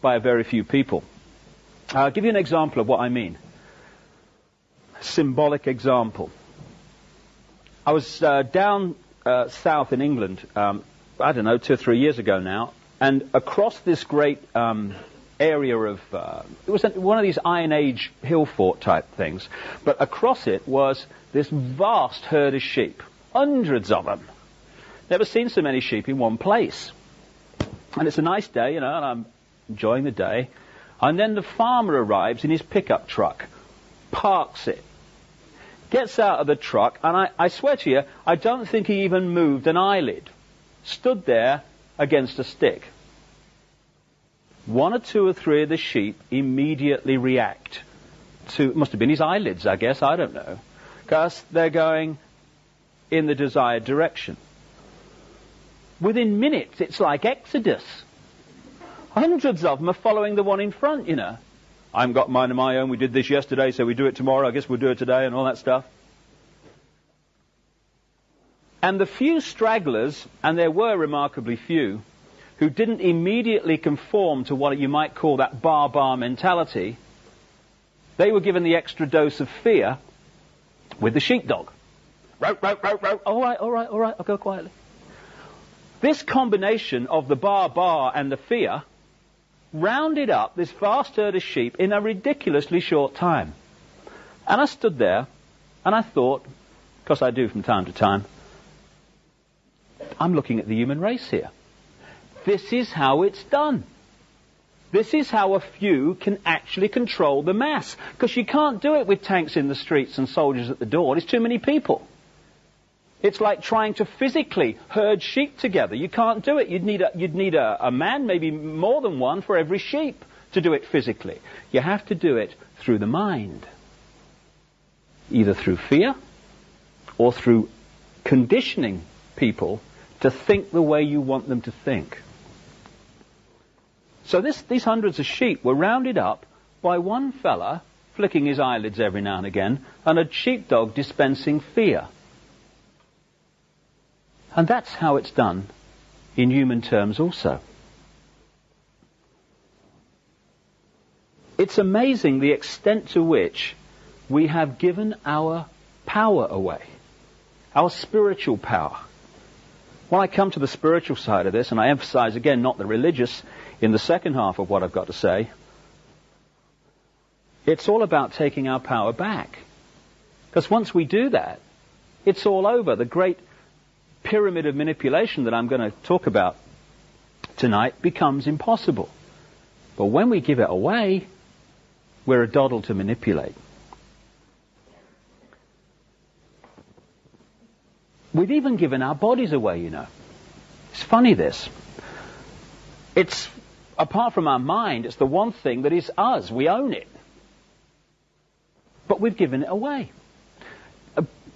by a very few people. I'll give you an example of what I mean. Symbolic example. I was down south in England, I don't know, 2 or 3 years ago now, and across this great area of, it was one of these Iron Age hill fort type things, but across it was this vast herd of sheep, hundreds of them. Never seen so many sheep in one place. And it's a nice day, and I'm enjoying the day. And then the farmer arrives in his pickup truck, parks it, gets out of the truck, and I swear to you, I don't think he even moved an eyelid. Stood there against a stick. 1 or 2 or 3 of the sheep immediately react to, it must have been his eyelids, I guess, I don't know, because they're going in the desired direction. Within minutes, it's like Exodus. Hundreds of them are following the one in front, I haven't got mine of my own. We did this yesterday, so we do it tomorrow. I guess we'll do it today and all that stuff. And the few stragglers, and there were remarkably few, who didn't immediately conform to what you might call that bar mentality, they were given the extra dose of fear with the sheepdog. Row, row, row, row. All right, I'll go quietly. This combination of the bar and the fear rounded up this vast herd of sheep in a ridiculously short time. And I stood there and I thought, because I do from time to time, I'm looking at the human race here. This is how it's done. This is how a few can actually control the mass. Because you can't do it with tanks in the streets and soldiers at the door. There's too many people. It's like trying to physically herd sheep together. You can't do it. You'd need a man, maybe more than one, for every sheep to do it physically. You have to do it through the mind. Either through fear or through conditioning people to think the way you want them to think. So these hundreds of sheep were rounded up by one fella flicking his eyelids every now and again and a sheepdog dispensing fear. And that's how it's done in human terms also. It's amazing the extent to which we have given our power away, our spiritual power. When I come to the spiritual side of this, and I emphasize again not the religious in the second half of what I've got to say, it's all about taking our power back. Because once we do that, it's all over. The great pyramid of manipulation that I'm going to talk about tonight becomes impossible. But when we give it away, we're a doddle to manipulate. We've even given our bodies away, It's funny, this. It's, apart from our mind, it's the one thing that is us. We own it. But we've given it away.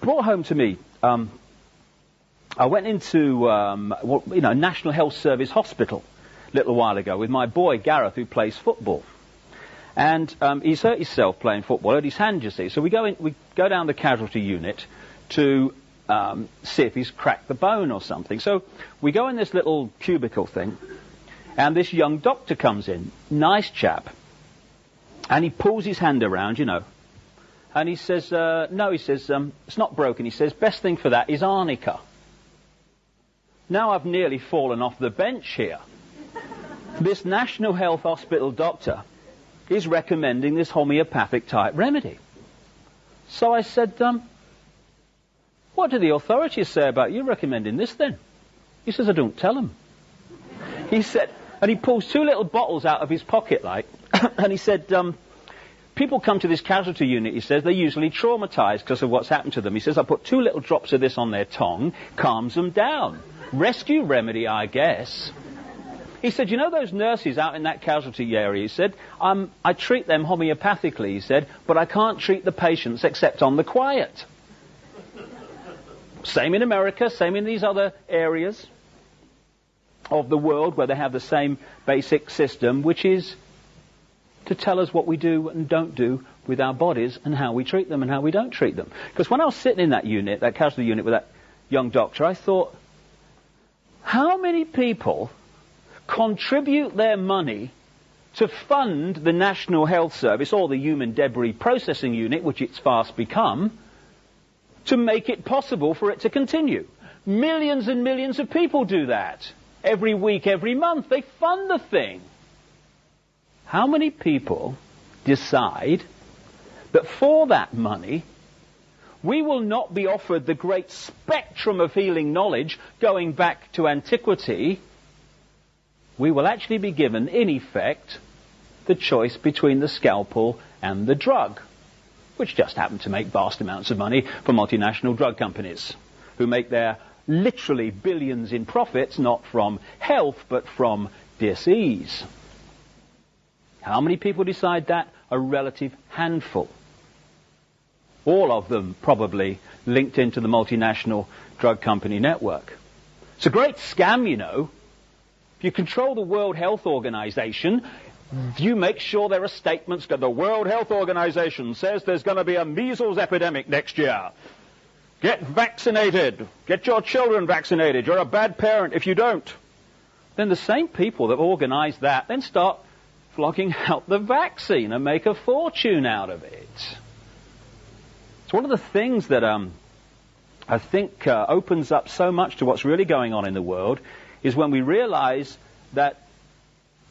Brought home to me, I went into, National Health Service Hospital a little while ago with my boy Gareth, who plays football. And he's hurt himself playing football, hurt his hand, you see. So we go down the casualty unit to see if he's cracked the bone or something. So we go in this little cubicle thing, and this young doctor comes in, nice chap, and he pulls his hand around, and he says, it's not broken. He says, best thing for that is arnica. Now I've nearly fallen off the bench here. This National Health Hospital doctor is recommending this homeopathic type remedy. So I said, what do the authorities say about you recommending this then? He says, I don't tell them. He said, and he pulls 2 little bottles out of his pocket, and he said, people come to this casualty unit, he says, they're usually traumatized because of what's happened to them. He says, I put 2 little drops of this on their tongue, calms them down. Rescue remedy, I guess. He said, those nurses out in that casualty area, he said, I treat them homeopathically, he said, but I can't treat the patients except on the quiet. Same in America, same in these other areas of the world where they have the same basic system, which is to tell us what we do and don't do with our bodies and how we treat them and how we don't treat them. Because when I was sitting in that unit, that casualty unit with that young doctor, I thought, how many people contribute their money to fund the National Health Service or the Human Debris Processing Unit, which it's fast become, to make it possible for it to continue. Millions and millions of people do that. Every week, every month, they fund the thing. How many people decide that for that money, we will not be offered the great spectrum of healing knowledge going back to antiquity? We will actually be given, in effect, the choice between the scalpel and the drug, which just happen to make vast amounts of money for multinational drug companies, who make their literally billions in profits, not from health, but from disease. How many people decide that? A relative handful. All of them probably linked into the multinational drug company network. It's a great scam, you know. If you control the World Health Organization, you make sure there are statements that the World Health Organization says there's going to be a measles epidemic next year. Get vaccinated. Get your children vaccinated. You're a bad parent if you don't. Then the same people that organize that then start flogging out the vaccine and make a fortune out of it. It's one of the things that I think opens up so much to what's really going on in the world is when we realize that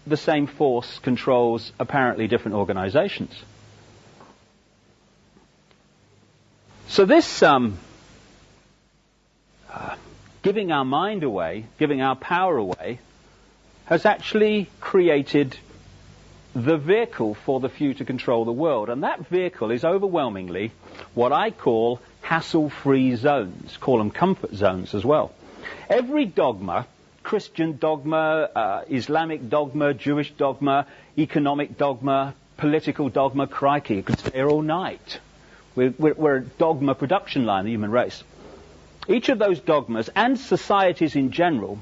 the same force controls apparently different organizations. So this giving our mind away, giving our power away, has actually created the vehicle for the few to control the world. And that vehicle is overwhelmingly what I call hassle-free zones. Call them comfort zones as well. Every dogma, Christian dogma, Islamic dogma, Jewish dogma, economic dogma, political dogma, crikey, you could stay here all night. We're a dogma production line, the human race. Each of those dogmas, and societies in general,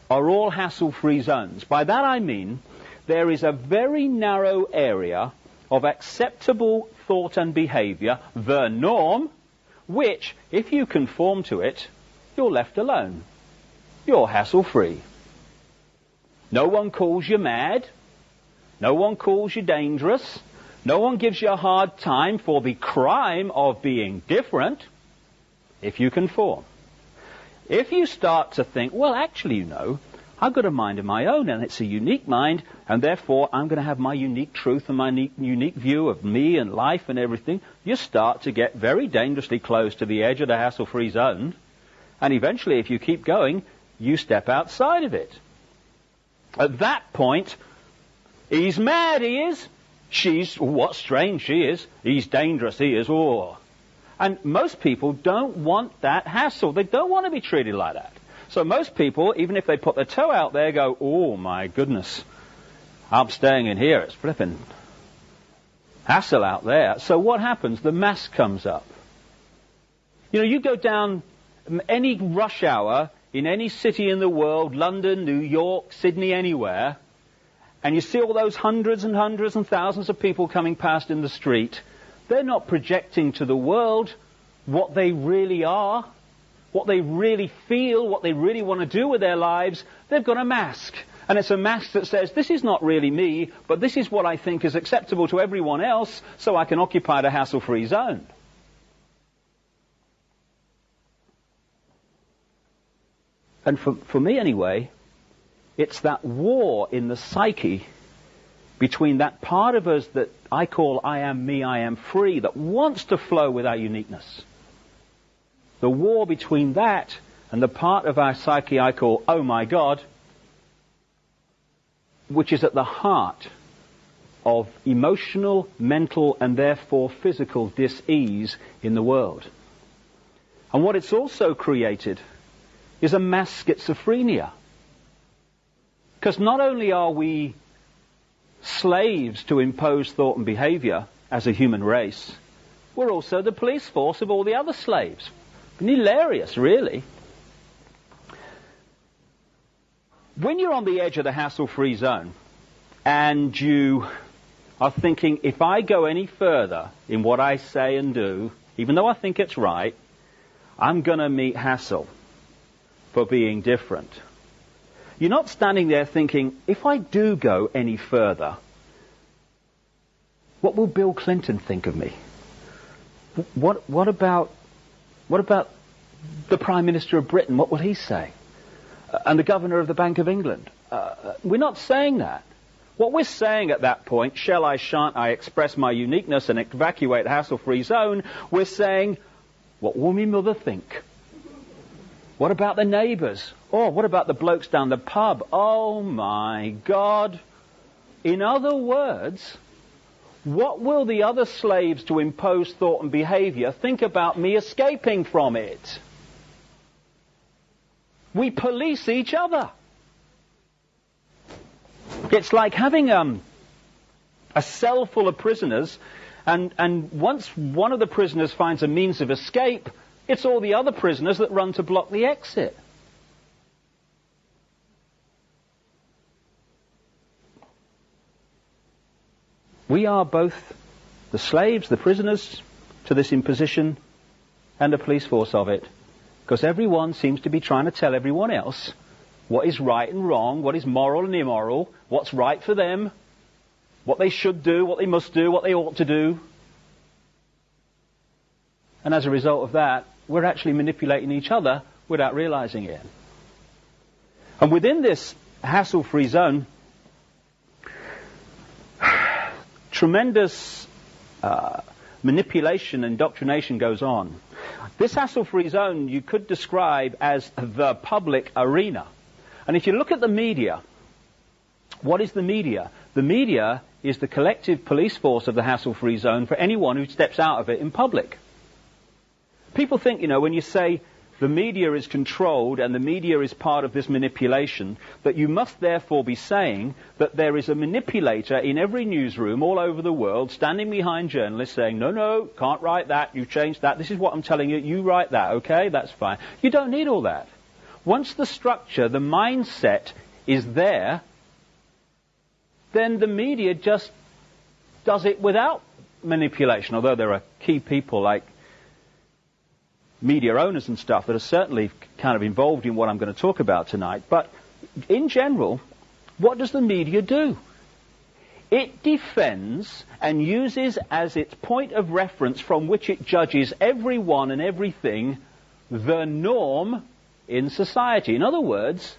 are all hassle-free zones. By that I mean there is a very narrow area of acceptable thought and behavior, the norm, which, if you conform to it, you're left alone. You're hassle-free. No one calls you mad. No one calls you dangerous. No one gives you a hard time for the crime of being different, if you conform. If you start to think, well, actually, you know, I've got a mind of my own, and it's a unique mind, and therefore I'm going to have my unique truth and my unique view of me and life and everything, you start to get very dangerously close to the edge of the hassle-free zone, and eventually, if you keep going, you step outside of it. At that point, he's mad, he is. She's, what's strange, she is. He's dangerous, he is. Oh. And most people don't want that hassle. They don't want to be treated like that. So most people, even if they put their toe out there, go, oh my goodness, I'm staying in here. It's flipping hassle out there. So what happens? The mask comes up. You know, you go down any rush hour in any city in the world, London, New York, Sydney, anywhere, and you see all those hundreds and hundreds and thousands of people coming past in the street. They're not projecting to the world what they really are, what they really feel, what they really want to do with their lives. They've got a mask. And it's a mask that says, this is not really me, but this is what I think is acceptable to everyone else, so I can occupy the hassle-free zone. And for me anyway, it's that war in the psyche between that part of us that I call I am me, I am free, that wants to flow with our uniqueness. The war between that and the part of our psyche I call, oh my God, which is at the heart of emotional, mental, and therefore physical dis-ease in the world. And what it's also created is a mass schizophrenia. Because not only are we slaves to impose thought and behavior as a human race, we're also the police force of all the other slaves. Hilarious, really. When you're on the edge of the hassle-free zone and you are thinking, if I go any further in what I say and do, even though I think it's right, I'm going to meet hassle for being different. You're not standing there thinking, if I do go any further, what will Bill Clinton think of me? What about the Prime Minister of Britain? What will he say? And the Governor of the Bank of England? We're not saying that. What we're saying at that point, shall I, shan't I express my uniqueness and evacuate a hassle-free zone, we're saying, what will me mother think? What about the neighbours? Oh, what about the blokes down the pub? Oh my God. In other words, what will the other slaves to impose thought and behaviour think about me escaping from it? We police each other. It's like having a cell full of prisoners, and once one of the prisoners finds a means of escape, it's all the other prisoners that run to block the exit. We are both the slaves, the prisoners to this imposition, and the police force of it, because everyone seems to be trying to tell everyone else what is right and wrong, what is moral and immoral, what's right for them, what they should do, what they must do, what they ought to do. And as a result of that, we're actually manipulating each other without realizing it. And within this hassle-free zone, tremendous manipulation and indoctrination goes on. This hassle-free zone you could describe as the public arena. And if you look at the media, what is the media? The media is the collective police force of the hassle-free zone for anyone who steps out of it in public. People think, when you say the media is controlled and the media is part of this manipulation, that you must therefore be saying that there is a manipulator in every newsroom all over the world standing behind journalists saying, no, can't write that, you've changed that, this is what I'm telling you, you write that, okay, that's fine. You don't need all that. Once the structure, the mindset is there, then the media just does it without manipulation, although there are key people like media owners and stuff that are certainly kind of involved in what I'm going to talk about tonight. But in general, what does the media do? It defends and uses as its point of reference from which it judges everyone and everything the norm in society. In other words,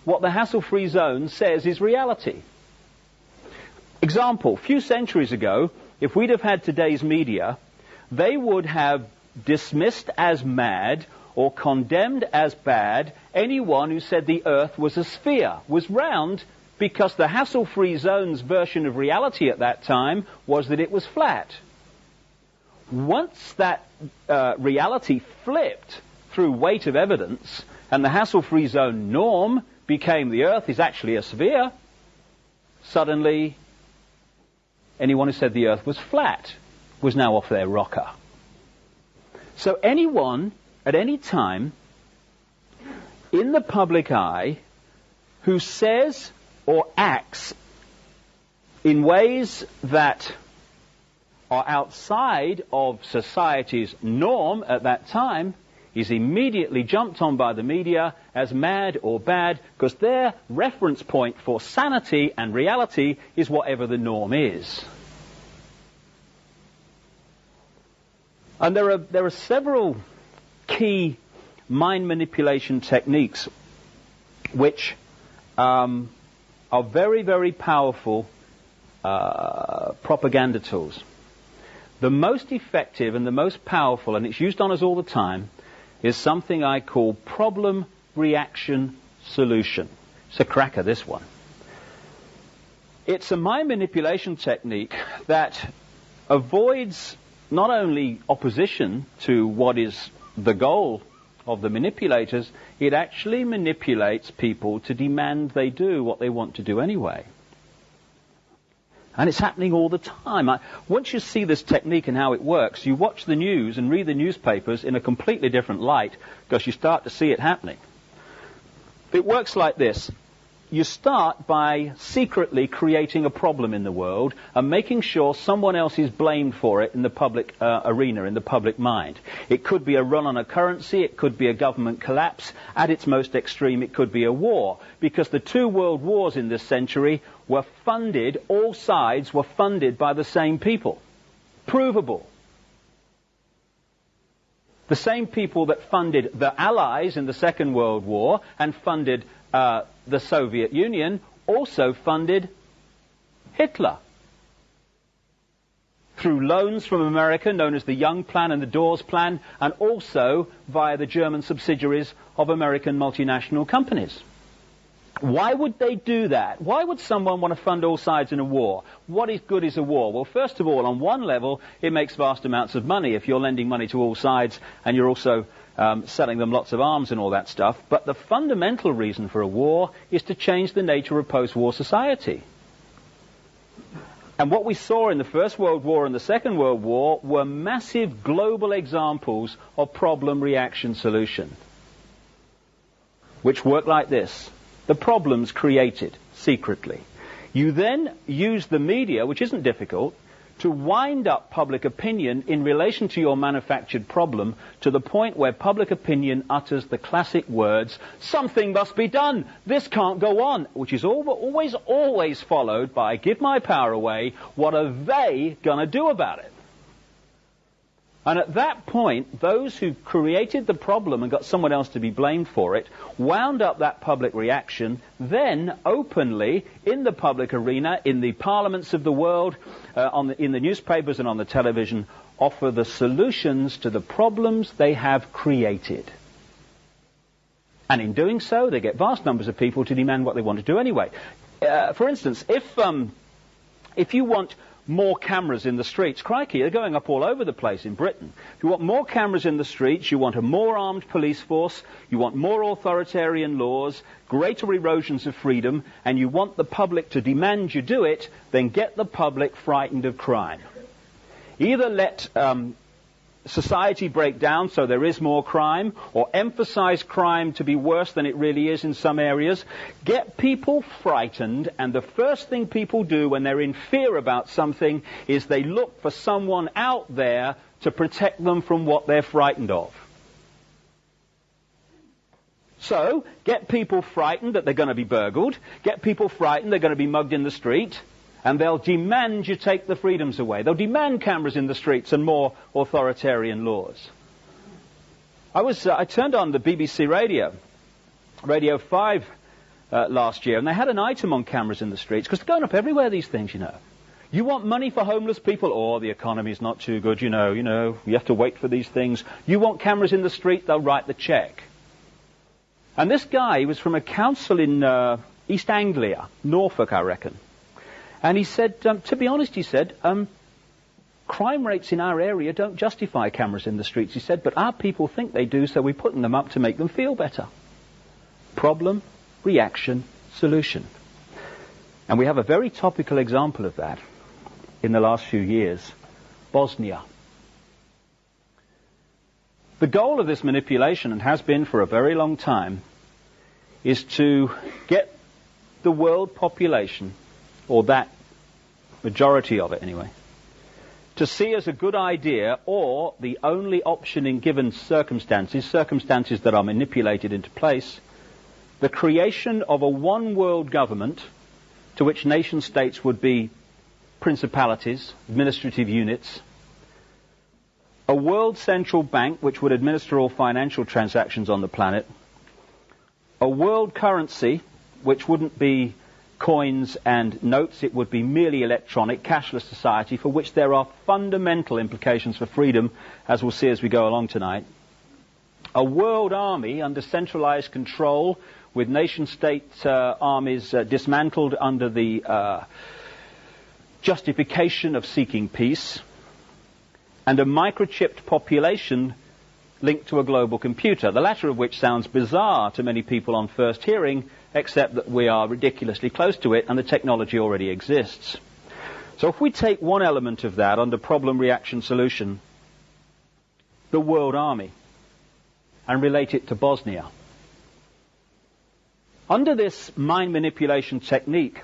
what the hassle-free zone says is reality. Example, a few centuries ago, if we'd have had today's media, they would have dismissed as mad or condemned as bad anyone who said the earth was a sphere, was round, because the hassle-free zone's version of reality at that time was that it was flat. Once that reality flipped through weight of evidence and the hassle-free zone norm became the earth is actually a sphere, suddenly anyone who said the earth was flat was now off their rocker. So anyone, at any time, in the public eye, who says or acts in ways that are outside of society's norm at that time, is immediately jumped on by the media as mad or bad, because their reference point for sanity and reality is whatever the norm is. And there are several key mind manipulation techniques which are very, very powerful propaganda tools. The most effective and the most powerful, and it's used on us all the time, is something I call problem, reaction, solution. It's a cracker, this one. It's a mind manipulation technique that avoids not only opposition to what is the goal of the manipulators, it actually manipulates people to demand they do what they want to do anyway. And it's happening all the time. Once you see this technique and how it works, you watch the news and read the newspapers in a completely different light, because you start to see it happening. It works like this. you start by secretly creating a problem in the world and making sure someone else is blamed for it in the public arena, in the public mind. It could be a run on a currency, it could be a government collapse. At its most extreme, it could be a war. Because the 2 world wars in this century were funded, all sides were funded by the same people. Provable. The same people that funded the Allies in the Second World War and funded the Soviet Union also funded Hitler through loans from America known as the Young Plan and the Dawes Plan, and also via the German subsidiaries of American multinational companies. Why would they do that? Why would someone want to fund all sides in a war? What is good is a war? Well, first of all, on one level, it makes vast amounts of money if you're lending money to all sides and you're also selling them lots of arms and all that stuff. But the fundamental reason for a war is to change the nature of post-war society. And what we saw in the First World War and the Second World War were massive global examples of problem, reaction, solution, which work like this. The problems created secretly. You then use the media, which isn't difficult, to wind up public opinion in relation to your manufactured problem to the point where public opinion utters the classic words, something must be done, this can't go on, which is always followed by, give my power away, what are they going to do about it? And at that point, those who created the problem and got someone else to be blamed for it wound up that public reaction, then openly, in the public arena, in the parliaments of the world, in the newspapers and on the television, offer the solutions to the problems they have created. And in doing so, they get vast numbers of people to demand what they want to do anyway. For instance, if you want more cameras in the streets. Crikey, they're going up all over the place in Britain. If you want more cameras in the streets, you want a more armed police force, you want more authoritarian laws, greater erosions of freedom, and you want the public to demand you do it, then get the public frightened of crime. Either let society break down so there is more crime, or emphasize crime to be worse than it really is in some areas. Get people frightened, and the first thing people do when they're in fear about something is they look for someone out there to protect them from what they're frightened of. So, get people frightened that they're going to be burgled, get people frightened they're going to be mugged in the street, and they'll demand you take the freedoms away. They'll demand cameras in the streets and more authoritarian laws. I turned on the BBC Radio 5 last year, and they had an item on cameras in the streets, because they're going up everywhere, these things, you know. You want money for homeless people? Oh, the economy's not too good, you know, you have to wait for these things. You want cameras in the street? They'll write the cheque. And this guy was from a council in East Anglia, Norfolk, I reckon. And he said, to be honest, he said, crime rates in our area don't justify cameras in the streets, he said, but our people think they do, so we're putting them up to make them feel better. Problem, reaction, solution. And we have a very topical example of that in the last few years, Bosnia. The goal of this manipulation, and has been for a very long time, is to get the world population, or that majority of it anyway, to see as a good idea, or the only option in given circumstances that are manipulated into place, the creation of a one-world government to which nation-states would be principalities, administrative units, a world central bank which would administer all financial transactions on the planet, a world currency which wouldn't be coins and notes, it would be merely electronic, cashless society, for which there are fundamental implications for freedom, as we'll see as we go along tonight. A world army under centralized control, with nation-state armies dismantled under the justification of seeking peace, and a microchipped population linked to a global computer, the latter of which sounds bizarre to many people on first hearing, except that we are ridiculously close to it and the technology already exists. So if we take one element of that under problem, reaction, solution, the world army, and relate it to Bosnia, Under this mind manipulation technique,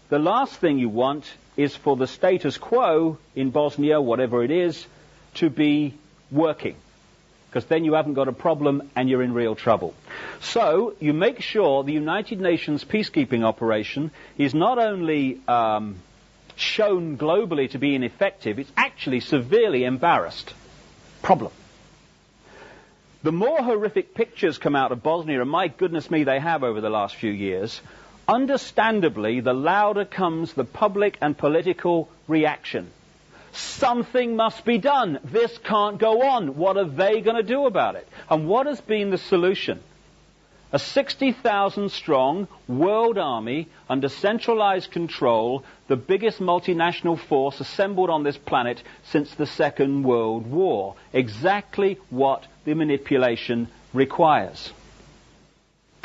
the last thing you want is for the status quo in Bosnia, whatever it is, to be working. Because then you haven't got a problem and you're in real trouble. So you make sure the United Nations peacekeeping operation is not only shown globally to be ineffective, it's actually severely embarrassed. Problem. The more horrific pictures come out of Bosnia, and my goodness me, they have over the last few years, understandably, the louder comes the public and political reaction. Something must be done. This can't go on. What are they going to do about it? And what has been the solution? A 60,000 strong world army under centralized control, the biggest multinational force assembled on this planet since the Second World War. Exactly what the manipulation requires.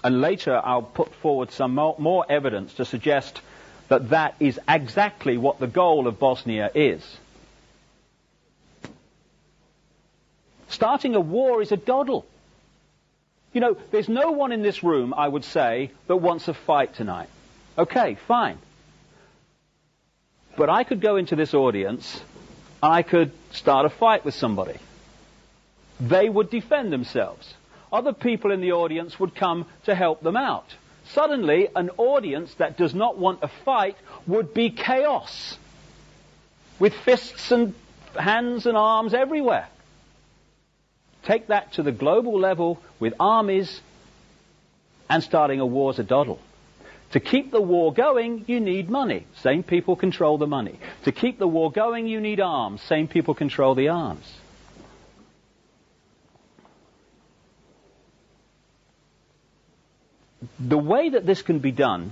And later I'll put forward some more evidence to suggest that that is exactly what the goal of Bosnia is. Starting a war is a doddle. You know, there's no one in this room, I would say, that wants a fight tonight. Okay, fine. But I could go into this audience and I could start a fight with somebody. They would defend themselves. Other people in the audience would come to help them out. Suddenly, an audience that does not want a fight would be chaos, with fists and hands and arms everywhere. Take that to the global level with armies, and starting a war's a doddle. To keep the war going, you need money. Same people control the money. To keep the war going, you need arms. Same people control the arms. The way that this can be done,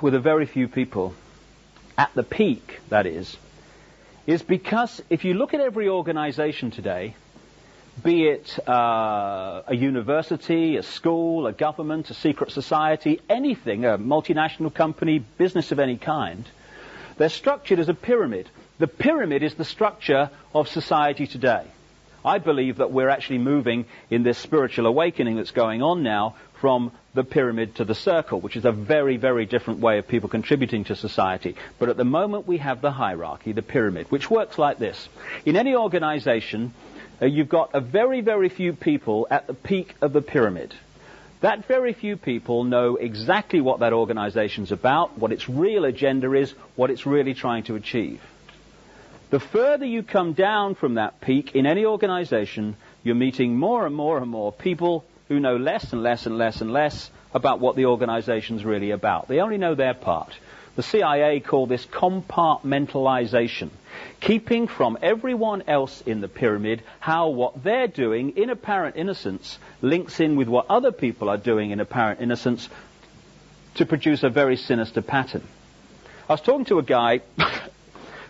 with a very few people, at the peak, that is because if you look at every organization today, be it a university, a school, a government, a secret society, anything, a multinational company, business of any kind, they're structured as a pyramid. The pyramid is the structure of society today. I believe that we're actually moving in this spiritual awakening that's going on now from the pyramid to the circle, which is a very, very different way of people contributing to society. But at the moment we have the hierarchy, the pyramid, which works like this. In any organization, you've got a very, very few people at the peak of the pyramid. That very few people know exactly what that organization's about, what its real agenda is, what it's really trying to achieve. The further you come down from that peak in any organization, you're meeting more and more and more people who know less and less and less and less about what the organization's really about. They only know their part. The CIA call this compartmentalization, keeping from everyone else in the pyramid how what they're doing in apparent innocence links in with what other people are doing in apparent innocence to produce a very sinister pattern. I was talking to a guy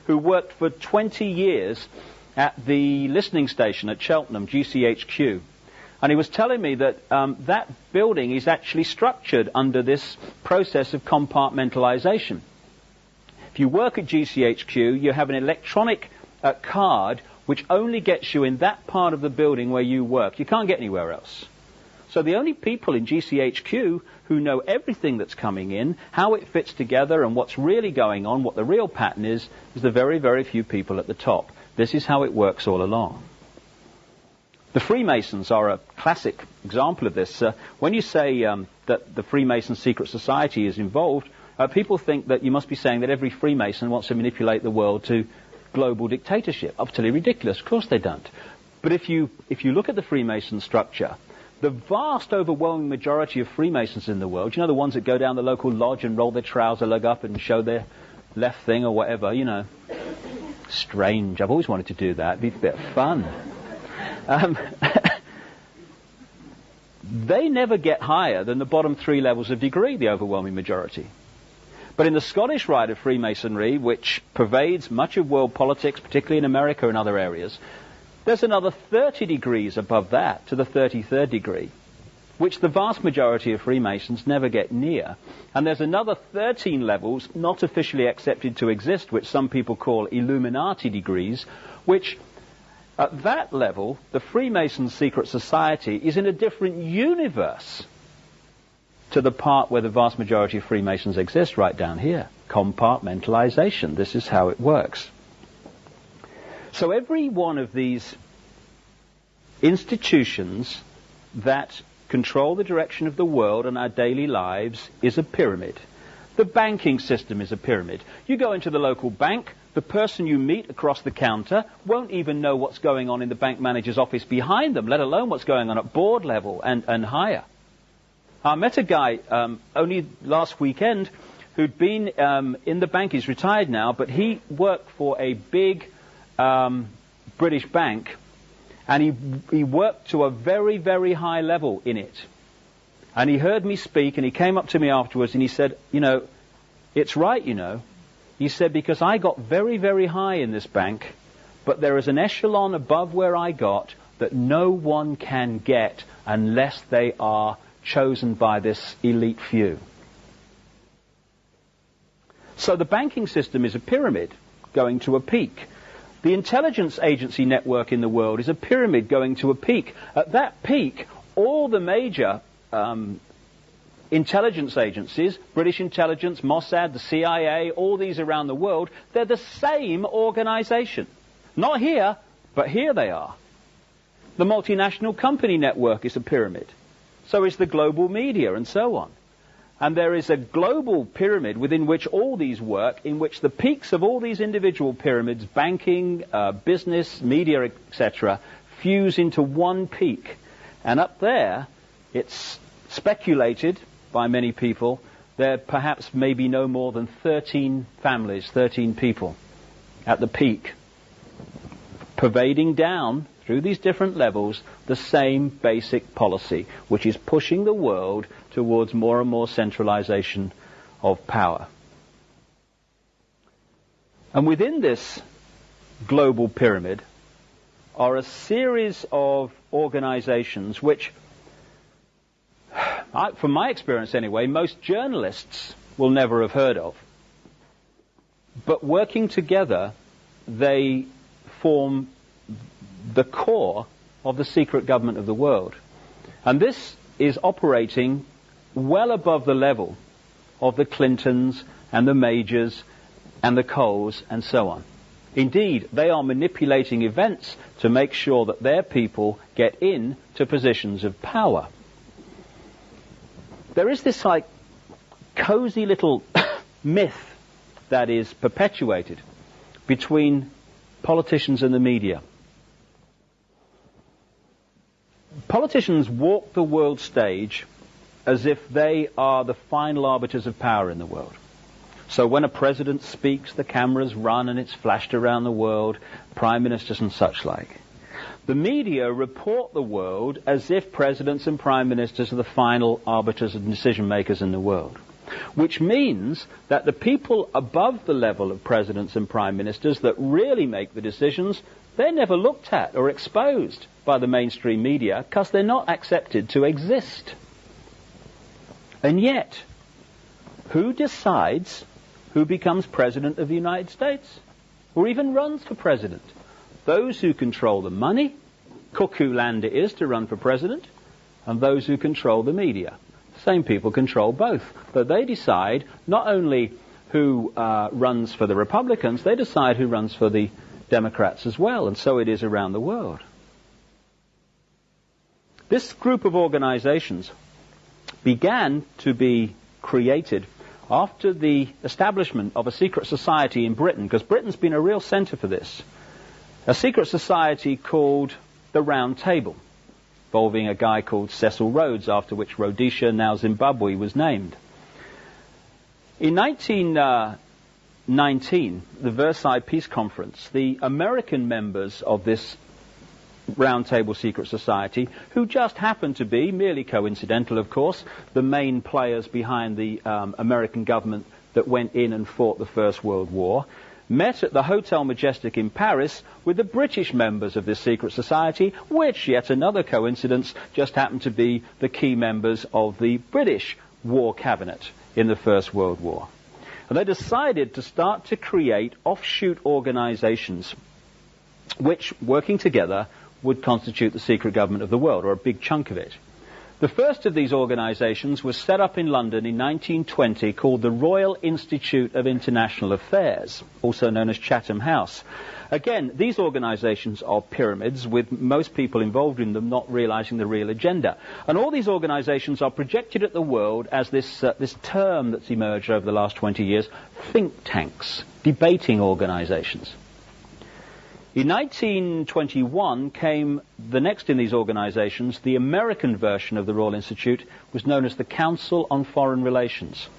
who worked for 20 years at the listening station at Cheltenham, GCHQ. And he was telling me that that building is actually structured under this process of compartmentalization. If you work at GCHQ, you have an electronic card which only gets you in that part of the building where you work. You can't get anywhere else. So the only people in GCHQ who know everything that's coming in, how it fits together and what's really going on, what the real pattern is the very, very few people at the top. This is how it works all along. The Freemasons are a classic example of this. When you say that the Freemason secret society is involved, people think that you must be saying that every Freemason wants to manipulate the world to global dictatorship. Utterly ridiculous. Of course they don't. But if you look at the Freemason structure, the vast overwhelming majority of Freemasons in the world, you know, the ones that go down the local lodge and roll their trouser leg up and show their left thing or whatever, you know. Strange. I've always wanted to do that. It'd be a bit of fun. They never get higher than the bottom 3 levels of degree, the overwhelming majority. But in the Scottish rite of Freemasonry, which pervades much of world politics, particularly in America and other areas, there's another 30 degrees above that to the 33rd degree, which the vast majority of Freemasons never get near. And there's another 13 levels not officially accepted to exist, which some people call Illuminati degrees, which at that level, the Freemason secret society is in a different universe to the part where the vast majority of Freemasons exist, right down here. Compartmentalization. This is how it works. So every one of these institutions that control the direction of the world and our daily lives is a pyramid. The banking system is a pyramid. You go into the local bank, the person you meet across the counter won't even know what's going on in the bank manager's office behind them, let alone what's going on at board level and higher. I met a guy only last weekend who'd been in the bank. He's retired now, but he worked for a big British bank, and he worked to a very, very high level in it. And he heard me speak, and he came up to me afterwards, and he said, it's right, He said, because I got very, very high in this bank, but there is an echelon above where I got that no one can get unless they are chosen by this elite few. So the banking system is a pyramid going to a peak. The intelligence agency network in the world is a pyramid going to a peak. At that peak, all the major intelligence agencies, British intelligence, Mossad, the CIA, all these around the world, they're the same organization. Not here, but here they are. The multinational company network is a pyramid. So is the global media, and so on. And there is a global pyramid within which all these work, in which the peaks of all these individual pyramids, banking, business, media, etc., fuse into one peak. And up there, it's speculated by many people, there perhaps may be no more than 13 families, 13 people at the peak, pervading down through these different levels the same basic policy, which is pushing the world towards more and more centralization of power. And within this global pyramid are a series of organizations which, from my experience anyway, most journalists will never have heard of. But working together, they form the core of the secret government of the world. And this is operating well above the level of the Clintons and the Majors and the Coles and so on. Indeed, they are manipulating events to make sure that their people get into positions of power. There is this cozy little myth that is perpetuated between politicians and the media. Politicians walk the world stage as if they are the final arbiters of power in the world. So when a president speaks, the cameras run and it's flashed around the world, prime ministers and such like. The media report the world as if presidents and prime ministers are the final arbiters and decision makers in the world. Which means that the people above the level of presidents and prime ministers that really make the decisions, they're never looked at or exposed by the mainstream media because they're not accepted to exist. And yet, who decides who becomes president of the United States? Or even runs for president? Those who control the money, cuckoo land it is to run for president, and those who control the media. Same people control both. But they decide not only who runs for the Republicans, they decide who runs for the Democrats as well, and so it is around the world. This group of organizations began to be created after the establishment of a secret society in Britain, because Britain's been a real center for this. A secret society called the Round Table, involving a guy called Cecil Rhodes, after which Rhodesia, now Zimbabwe, was named. In 1919, the Versailles Peace Conference, the American members of this Round Table Secret Society, who just happened to be, merely coincidental of course, the main players behind the American government that went in and fought the First World War, met at the Hotel Majestic in Paris with the British members of this secret society, which, yet another coincidence, just happened to be the key members of the British war cabinet in the First World War. And they decided to start to create offshoot organizations which, working together, would constitute the secret government of the world, or a big chunk of it. The first of these organisations was set up in London in 1920, called the Royal Institute of International Affairs, also known as Chatham House. Again, these organisations are pyramids, with most people involved in them not realising the real agenda. And all these organisations are projected at the world as this term that's emerged over the last 20 years, think tanks, debating organisations. In 1921 came the next in these organisations. The American version of the Royal Institute was known as the Council on Foreign Relations.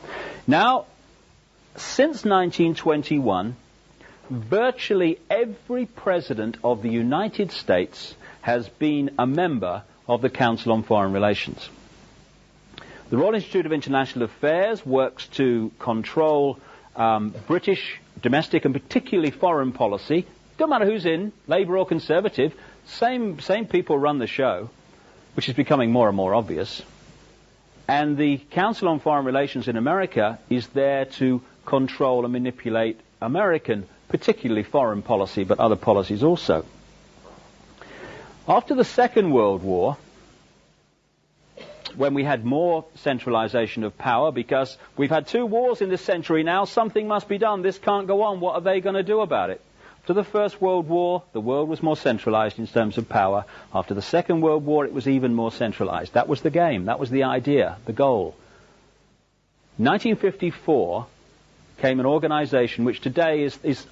Now, since 1921, virtually every president of the United States has been a member of the Council on Foreign Relations. The Royal Institute of International Affairs works to control British domestic and particularly foreign policy. Don't matter who's in, Labour or Conservative, same people run the show, which is becoming more and more obvious. And the Council on Foreign Relations in America is there to control and manipulate American, particularly foreign policy, but other policies also. After the Second World War, when we had more centralisation of power, because we've had 2 wars in this century now, something must be done, this can't go on, what are they going to do about it? After the First World War, the world was more centralised in terms of power. After the Second World War, it was even more centralised. That was the game, that was the idea, the goal. 1954 came an organisation which today is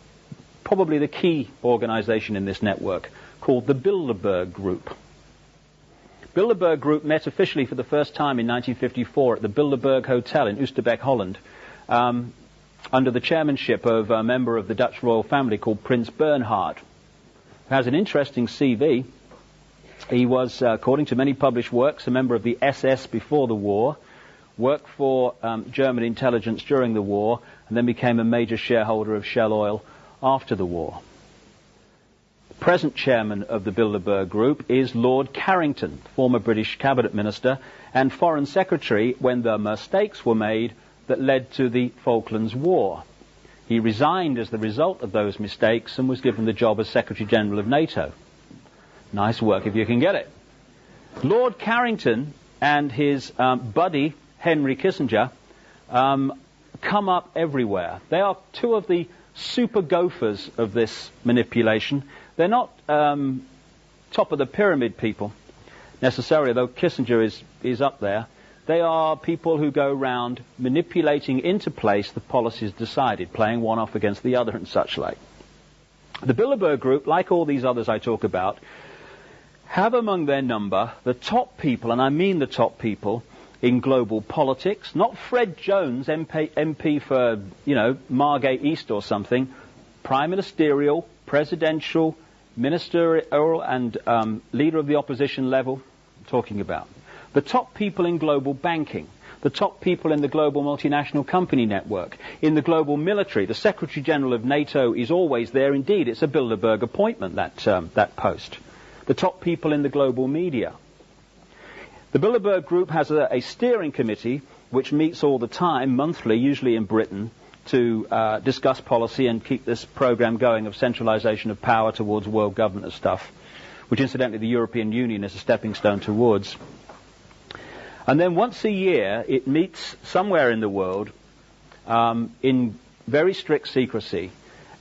probably the key organisation in this network, called the Bilderberg Group. Bilderberg Group met officially for the first time in 1954 at the Bilderberg Hotel in Oosterbeek, Holland, under the chairmanship of a member of the Dutch royal family called Prince Bernhard, who has an interesting CV. He was, according to many published works, a member of the SS before the war, worked for German intelligence during the war, and then became a major shareholder of Shell Oil after the war. The present chairman of the Bilderberg Group is Lord Carrington, former British cabinet minister and foreign secretary when the mistakes were made that led to the Falklands War. He resigned as the result of those mistakes and was given the job as Secretary General of NATO. Nice work if you can get it. Lord Carrington and his buddy, Henry Kissinger, come up everywhere. They are 2 of the super gophers of this manipulation. They're not top of the pyramid people necessarily, though Kissinger is up there. They are people who go around manipulating into place the policies decided, playing one off against the other and such like. The Bilderberg Group, like all these others I talk about, have among their number the top people, and I mean the top people, in global politics. Not Fred Jones, MP for, Margate East or something. Prime ministerial, presidential, ministerial, and leader of the opposition level, I'm talking about. The top people in global banking, the top people in the global multinational company network, in the global military. The Secretary General of NATO is always there. Indeed, it's a Bilderberg appointment, that post. The top people in the global media. The Bilderberg Group has a steering committee which meets all the time, monthly, usually in Britain, to discuss policy and keep this program going of centralisation of power towards world governance stuff, which incidentally the European Union is a stepping stone towards. And then once a year, it meets somewhere in the world in very strict secrecy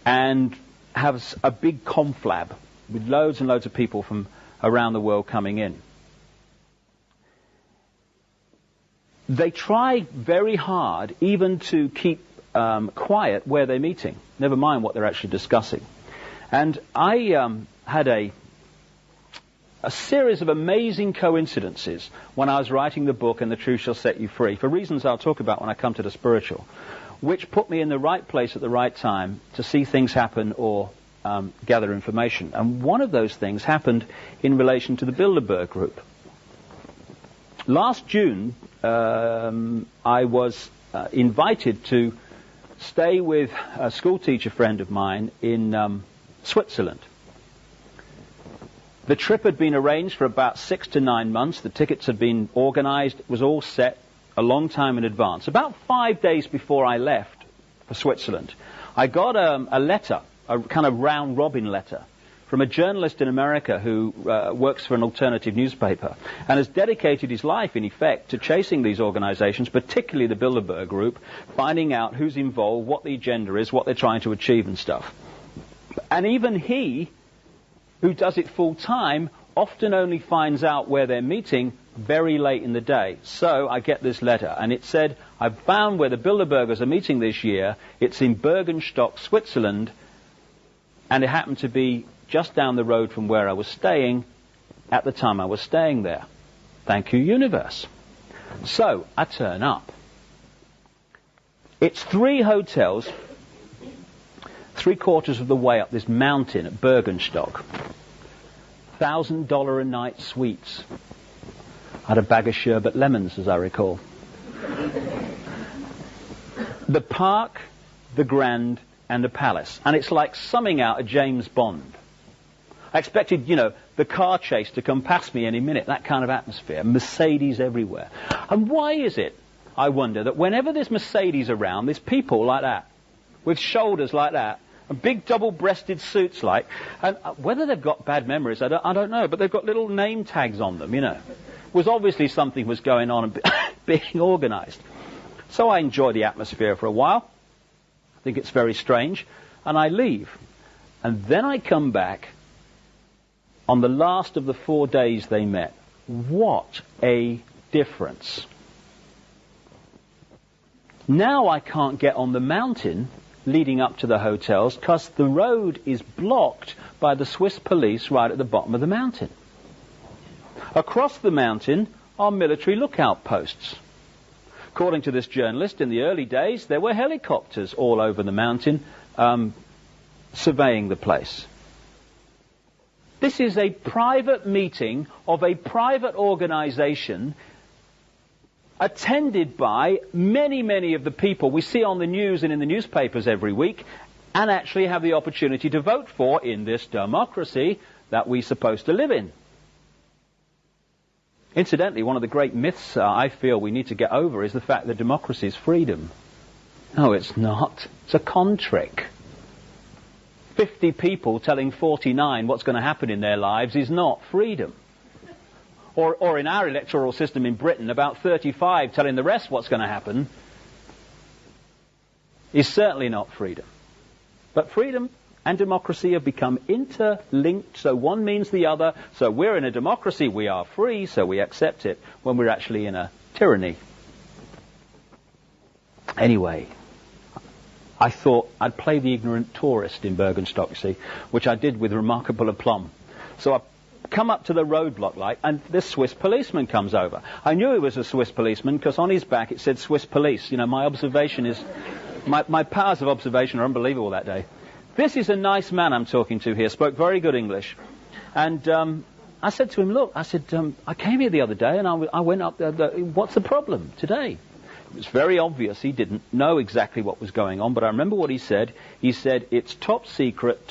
and has a big conflab with loads and loads of people from around the world coming in. They try very hard even to keep quiet where they're meeting, never mind what they're actually discussing. And I had a series of amazing coincidences when I was writing the book And the Truth Shall Set You Free, for reasons I'll talk about when I come to the spiritual, which put me in the right place at the right time to see things happen or gather information. And one of those things happened in relation to the Bilderberg Group. Last June, I was invited to stay with a schoolteacher friend of mine in Switzerland. The trip had been arranged for about 6 to 9 months. The tickets had been organised. It was all set a long time in advance. About 5 days before I left for Switzerland, I got a letter, a kind of round-robin letter, from a journalist in America who works for an alternative newspaper and has dedicated his life, in effect, to chasing these organizations, particularly the Bilderberg Group, finding out who's involved, what the agenda is, what they're trying to achieve and stuff. And even he, who does it full time, often only finds out where they're meeting very late in the day. So I get this letter, and it said, I've found where the Bilderbergers are meeting this year. It's in Bergenstock, Switzerland, and it happened to be just down the road from where I was staying at the time I was staying there. Thank you, universe. So I turn up. It's 3 hotels, 3/4 of the way up this mountain at Bergenstock. $1,000 a night suites. I had a bag of sherbet lemons, as I recall. The Park, the Grand, and the Palace. And it's like summing out a James Bond. I expected, the car chase to come past me any minute, that kind of atmosphere. Mercedes everywhere. And why is it, I wonder, that whenever there's Mercedes around, there's people like that, with shoulders like that, and big double-breasted suits like, and whether they've got bad memories, I don't know, but they've got little name tags on them, Was obviously something was going on and being organized. So I enjoy the atmosphere for a while. I think it's very strange. And I leave. And then I come back on the last of the 4 days they met. What a difference. Now I can't get on the mountain leading up to the hotels because the road is blocked by the Swiss police right at the bottom of the mountain. Across the mountain are military lookout posts. According to this journalist, in the early days, there were helicopters all over the mountain surveying the place. This is a private meeting of a private organization attended by many, many of the people we see on the news and in the newspapers every week and actually have the opportunity to vote for in this democracy that we're supposed to live in. Incidentally, one of the great myths I feel we need to get over is the fact that democracy is freedom. No, it's not. It's a con trick. 50 people telling 49 what's going to happen in their lives is not freedom. Or in our electoral system in Britain, about 35 telling the rest what's going to happen is certainly not freedom. But freedom and democracy have become interlinked, so one means the other. So we're in a democracy, we are free, so we accept it, when we're actually in a tyranny. Anyway, I thought I'd play the ignorant tourist in Bergenstock, you see, which I did with remarkable aplomb. So I come up to the roadblock light, and this Swiss policeman comes over. I knew he was a Swiss policeman because on his back it said Swiss police. My observation is, my powers of observation are unbelievable that day. This is a nice man I'm talking to here, spoke very good English. And I said to him, look, I came here the other day and I went up there, what's the problem today? It was very obvious he didn't know exactly what was going on, but I remember what he said. He said, it's top secret,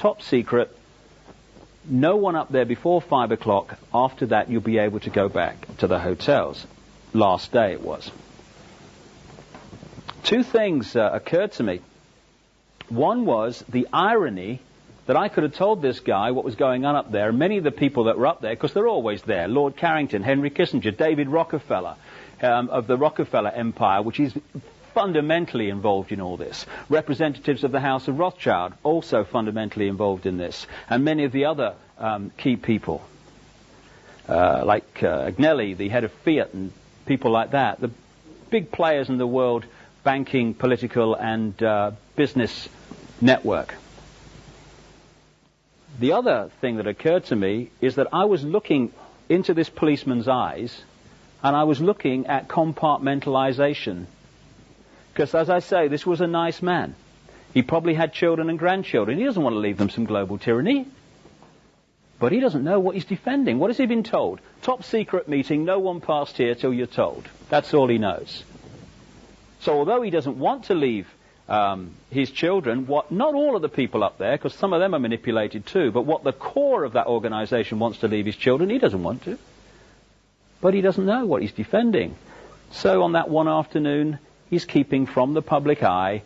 no one up there before 5 o'clock. After that, you'll be able to go back to the hotels. Last day it was. 2 things occurred to me. One was the irony that I could have told this guy what was going on up there, and many of the people that were up there, because they're always there, Lord Carrington, Henry Kissinger, David Rockefeller, of the Rockefeller Empire, which is fundamentally involved in all this. Representatives of the House of Rothschild, also fundamentally involved in this. And many of the other key people, like Agnelli, the head of Fiat, and people like that. The big players in the world banking, political, and business network. The other thing that occurred to me is that I was looking into this policeman's eyes, and I was looking at compartmentalization. Because, as I say, this was a nice man. He probably had children and grandchildren. He doesn't want to leave them some global tyranny. But he doesn't know what he's defending. What has he been told? Top secret meeting, no one passed here till you're told. That's all he knows. So although he doesn't want to leave his children, not all of the people up there, because some of them are manipulated too, but what the core of that organization wants to leave his children, he doesn't want to. But he doesn't know what he's defending. So on that one afternoon, he's keeping from the public eye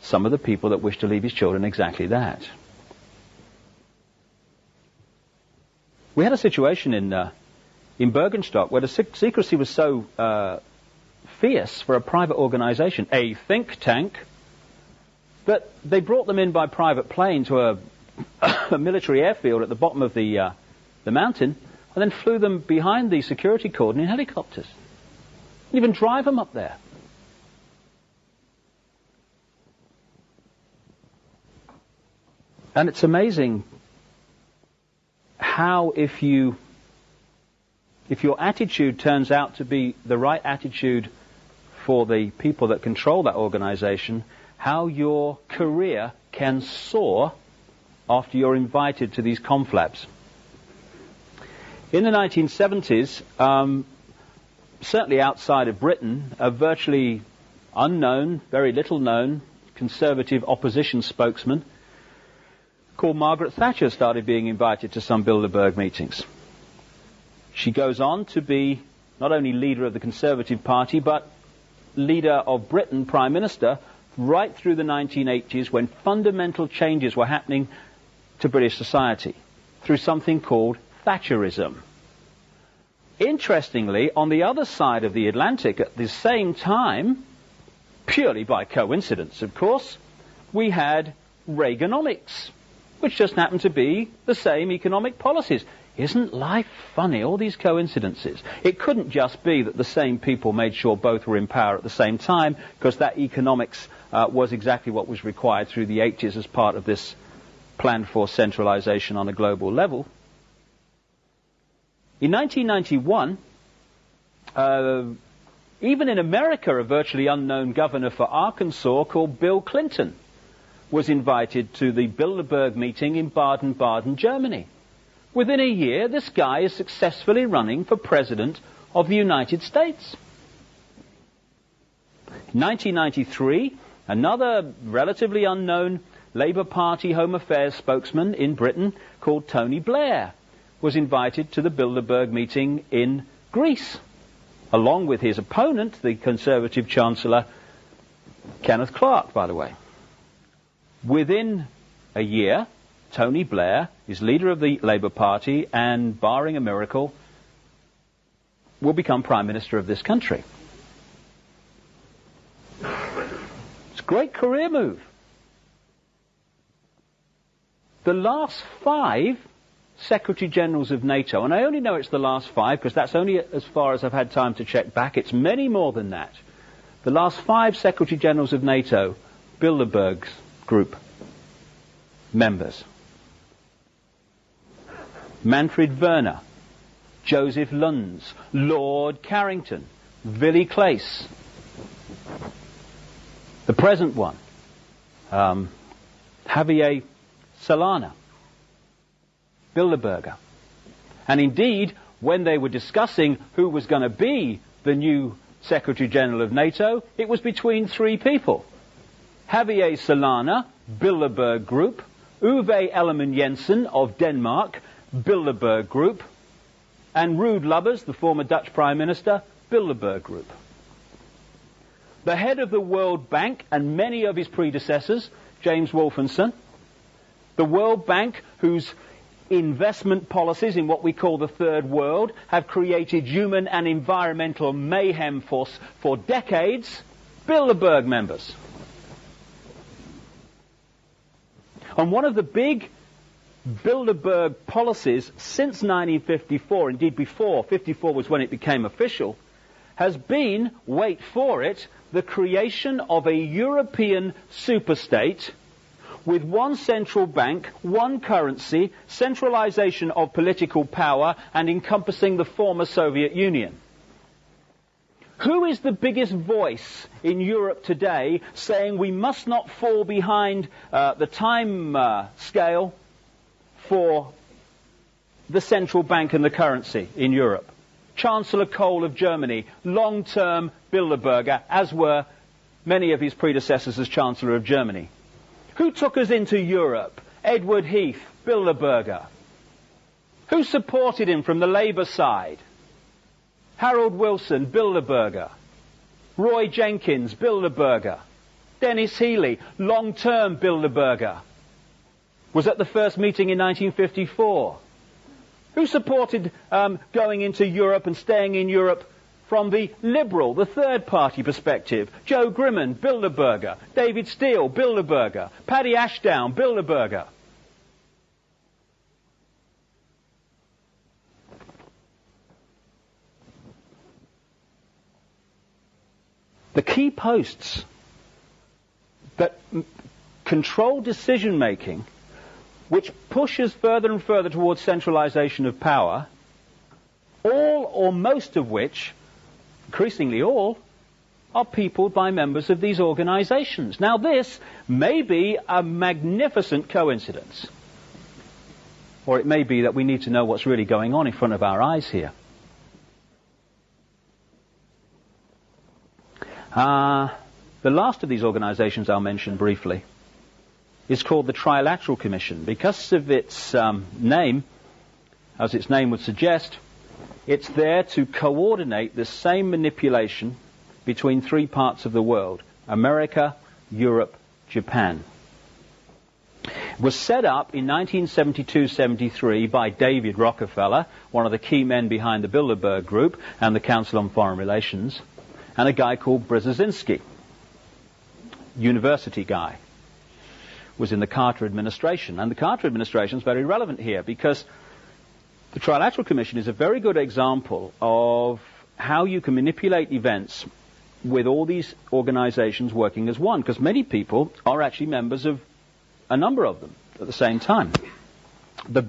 some of the people that wish to leave his children exactly that. We had a situation in Bergenstock where the secrecy was so fierce for a private organization, a think tank, that they brought them in by private plane to a military airfield at the bottom of the mountain, and then flew them behind the security cordon in helicopters. Even drive them up there. And it's amazing how if your attitude turns out to be the right attitude for the people that control that organization, how your career can soar after you're invited to these conflabs. In the 1970s, certainly outside of Britain, a virtually unknown, very little known, conservative opposition spokesman called Margaret Thatcher started being invited to some Bilderberg meetings. She goes on to be not only leader of the Conservative Party, but leader of Britain, Prime Minister, right through the 1980s when fundamental changes were happening to British society through something called Thatcherism. Interestingly, on the other side of the Atlantic at the same time, purely by coincidence, of course, we had Reaganomics, which just happened to be the same economic policies. Isn't life funny, all these coincidences? It couldn't just be that the same people made sure both were in power at the same time, because that economics was exactly what was required through the 80s as part of this plan for centralization on a global level. In 1991, even in America, a virtually unknown governor for Arkansas called Bill Clinton was invited to the Bilderberg meeting in Baden-Baden, Germany. Within a year, this guy is successfully running for President of the United States. In 1993, another relatively unknown Labour Party Home Affairs spokesman in Britain called Tony Blair was invited to the Bilderberg meeting in Greece, along with his opponent, the Conservative Chancellor, Kenneth Clarke, by the way. Within a year, Tony Blair is leader of the Labour Party and, barring a miracle, will become Prime Minister of this country. It's a great career move. The last 5 Secretary Generals of NATO, and I only know it's the last 5 because that's only as far as I've had time to check back. It's many more than that. The last 5 Secretary Generals of NATO, Bilderberg's group members. Manfred Werner, Joseph Luns, Lord Carrington, Willy Claes. The present one, Javier Solana, Bilderberger. And indeed, when they were discussing who was going to be the new Secretary General of NATO, it was between 3 people. Javier Solana, Bilderberg Group, Uwe Ellemann-Jensen of Denmark, Bilderberg Group, and Ruud Lubbers, the former Dutch Prime Minister, Bilderberg Group. The head of the World Bank and many of his predecessors, James Wolfensohn, the World Bank, whose investment policies in what we call the Third World have created human and environmental mayhem for decades, Bilderberg members. And one of the big Bilderberg policies since 1954, indeed before, 54 was when it became official, has been, wait for it, the creation of a European superstate with one central bank, one currency, centralization of political power, and encompassing the former Soviet Union. Who is the biggest voice in Europe today saying we must not fall behind the time scale for the central bank and the currency in Europe? Chancellor Kohl of Germany, long-term Bilderberger, as were many of his predecessors as Chancellor of Germany. Who took us into Europe? Edward Heath, Bilderberger. Who supported him from the Labour side? Harold Wilson, Bilderberger. Roy Jenkins, Bilderberger. Dennis Healey, long-term Bilderberger. Was at the first meeting in 1954. Who supported going into Europe and staying in Europe from the liberal, the third party perspective? Joe Grimman, Bilderberger. David Steele, Bilderberger. Paddy Ashdown, Bilderberger. The key posts that control decision making, which pushes further and further towards centralization of power, all or most of which, increasingly all, are peopled by members of these organizations. Now this may be a magnificent coincidence, or it may be that we need to know what's really going on in front of our eyes here. The last of these organizations I'll mention briefly is called the Trilateral Commission. Because of its name, as its name would suggest, it's there to coordinate the same manipulation between three parts of the world: America, Europe, Japan. It was set up in 1972-73 by David Rockefeller, one of the key men behind the Bilderberg Group and the Council on Foreign Relations, and a guy called Brzezinski, university guy, was in the Carter administration. And the Carter administration is very relevant here because the Trilateral Commission is a very good example of how you can manipulate events with all these organizations working as one, because many people are actually members of a number of them at the same time. The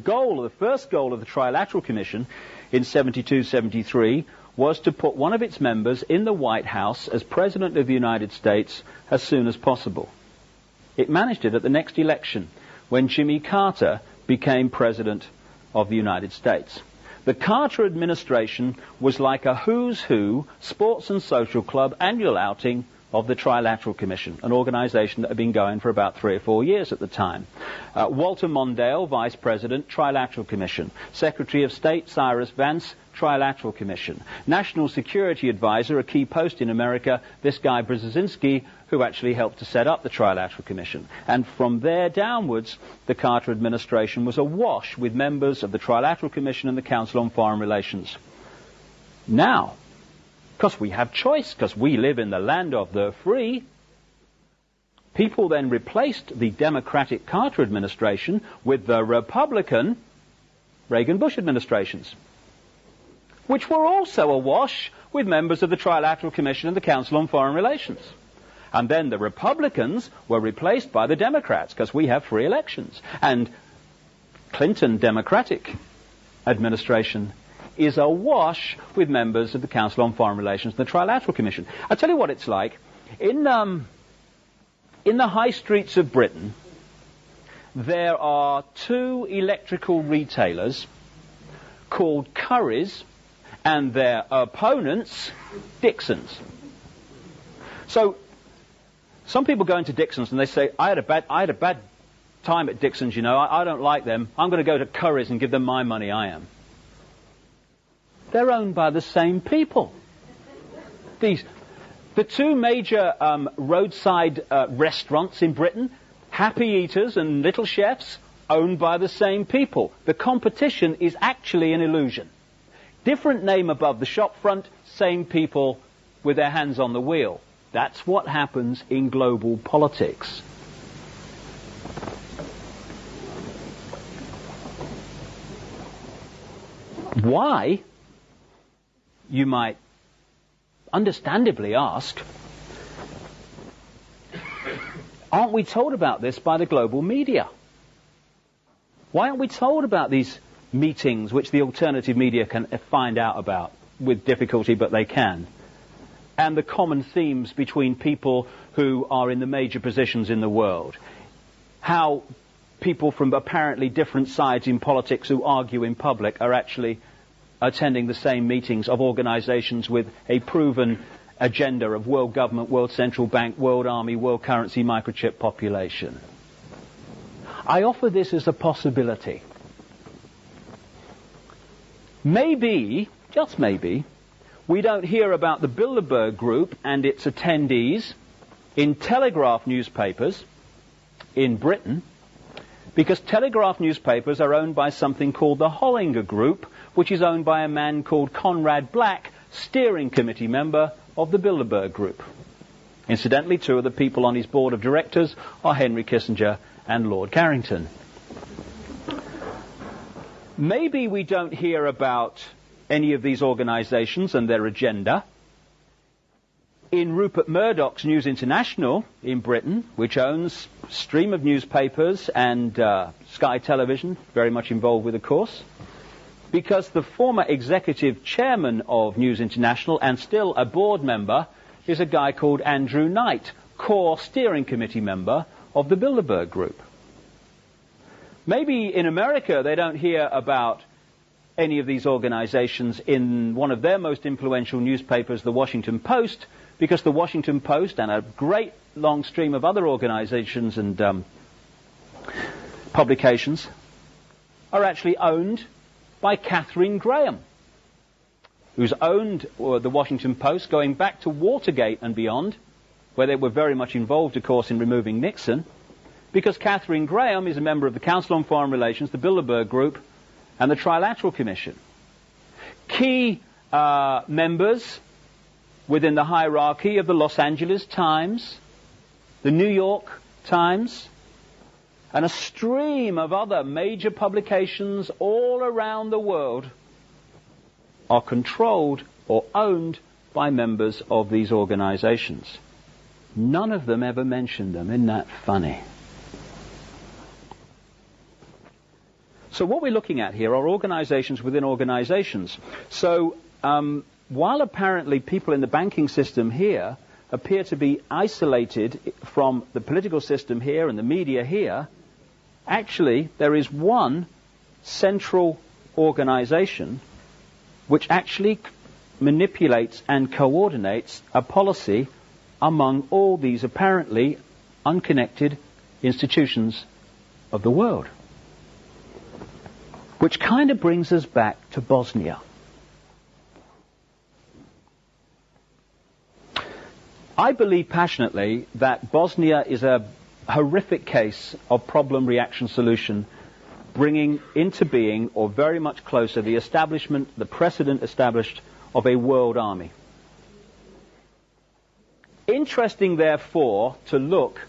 first goal of the Trilateral Commission in 72-73 was to put one of its members in the White House as President of the United States as soon as possible. It managed it at the next election, when Jimmy Carter became President of the United States. The Carter administration was like a who's who sports and social club annual outing of the Trilateral Commission, an organization that had been going for about 3 or 4 years at the time. Walter Mondale, Vice President, Trilateral Commission. Secretary of State Cyrus Vance, Trilateral Commission. National Security Advisor, a key post in America, this guy Brzezinski, who actually helped to set up the Trilateral Commission. And from there downwards, the Carter administration was awash with members of the Trilateral Commission and the Council on Foreign Relations. Now, because we have choice, because we live in the land of the free, people then replaced the Democratic Carter administration with the Republican Reagan-Bush administrations, which were also awash with members of the Trilateral Commission and the Council on Foreign Relations. And then the Republicans were replaced by the Democrats, because we have free elections. And Clinton Democratic administration is awash with members of the Council on Foreign Relations and the Trilateral Commission. I'll tell you what it's like. In the high streets of Britain, there are 2 electrical retailers called Currys, and their opponents, Dixons. So, some people go into Dixons and they say, I had a bad time at Dixons, you know, I don't like them. I'm going to go to Currys and give them my money, I am. They're owned by the same people. The 2 major roadside restaurants in Britain, Happy Eaters and Little Chefs, owned by the same people. The competition is actually an illusion. Different name above the shop front, same people with their hands on the wheel. That's what happens in global politics. Why, you might understandably ask, aren't we told about this by the global media? Why aren't we told about these meetings which the alternative media can find out about with difficulty, but they can? And the common themes between people who are in the major positions in the world. How people from apparently different sides in politics who argue in public are actually attending the same meetings of organizations with a proven agenda of world government, world central bank, world army, world currency, microchip population. I offer this as a possibility. Maybe, just maybe, we don't hear about the Bilderberg Group and its attendees in Telegraph newspapers in Britain because Telegraph newspapers are owned by something called the Hollinger Group, which is owned by a man called Conrad Black, steering committee member of the Bilderberg Group. Incidentally, two of the people on his board of directors are Henry Kissinger and Lord Carrington. Maybe we don't hear about any of these organizations and their agenda in Rupert Murdoch's News International in Britain, which owns a stream of newspapers and Sky Television, very much involved with, of course, because the former executive chairman of News International and still a board member is a guy called Andrew Knight, core steering committee member of the Bilderberg Group. Maybe in America they don't hear about any of these organizations in one of their most influential newspapers, the Washington Post, because the Washington Post and a great long stream of other organizations and publications are actually owned by Katharine Graham, who's owned the Washington Post going back to Watergate and beyond, where they were very much involved, of course, in removing Nixon, because Katharine Graham is a member of the Council on Foreign Relations, the Bilderberg Group, and the Trilateral Commission. Key members within the hierarchy of the Los Angeles Times, the New York Times, and a stream of other major publications all around the world are controlled or owned by members of these organizations. None of them ever mentioned them. Isn't that funny? So what we're looking at here are organizations within organizations. So while apparently people in the banking system here appear to be isolated from the political system here and the media here, actually there is one central organization which actually manipulates and coordinates a policy among all these apparently unconnected institutions of the world. Which kind of brings us back to Bosnia. I believe passionately that Bosnia is a horrific case of problem-reaction solution, bringing into being, or very much closer, the establishment, the precedent established of a world army. Interesting, therefore, to look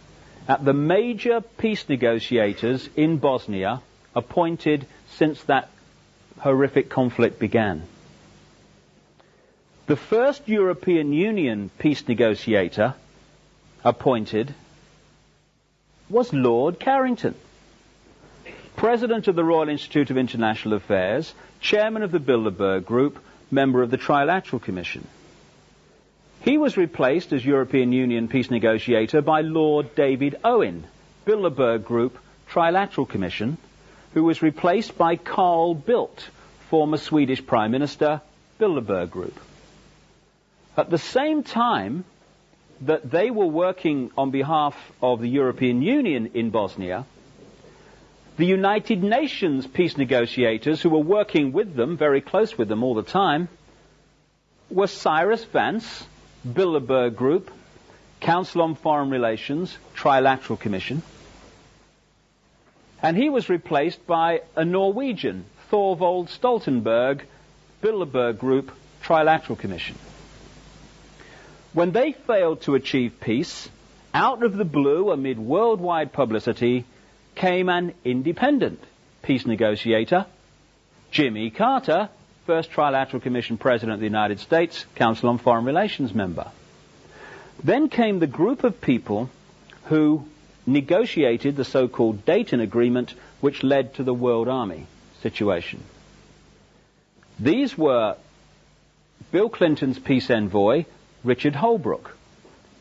at the major peace negotiators in Bosnia appointed since that horrific conflict began. The first European Union peace negotiator appointed was Lord Carrington, President of the Royal Institute of International Affairs, Chairman of the Bilderberg Group, member of the Trilateral Commission. He was replaced as European Union peace negotiator by Lord David Owen, Bilderberg Group, Trilateral Commission, who was replaced by Carl Bildt, former Swedish Prime Minister, Bilderberg Group. At the same time that they were working on behalf of the European Union in Bosnia, the United Nations peace negotiators, who were working with them, very close with them all the time, were Cyrus Vance, Bilderberg Group, Council on Foreign Relations, Trilateral Commission, and he was replaced by a Norwegian, Thorvald Stoltenberg, Bilderberg Group, Trilateral Commission. When they failed to achieve peace, out of the blue, amid worldwide publicity, came an independent peace negotiator, Jimmy Carter, first Trilateral Commission President of the United States, Council on Foreign Relations member. Then came the group of people who negotiated the so-called Dayton Agreement, which led to the World Army situation. These were Bill Clinton's peace envoy, Richard Holbrooke,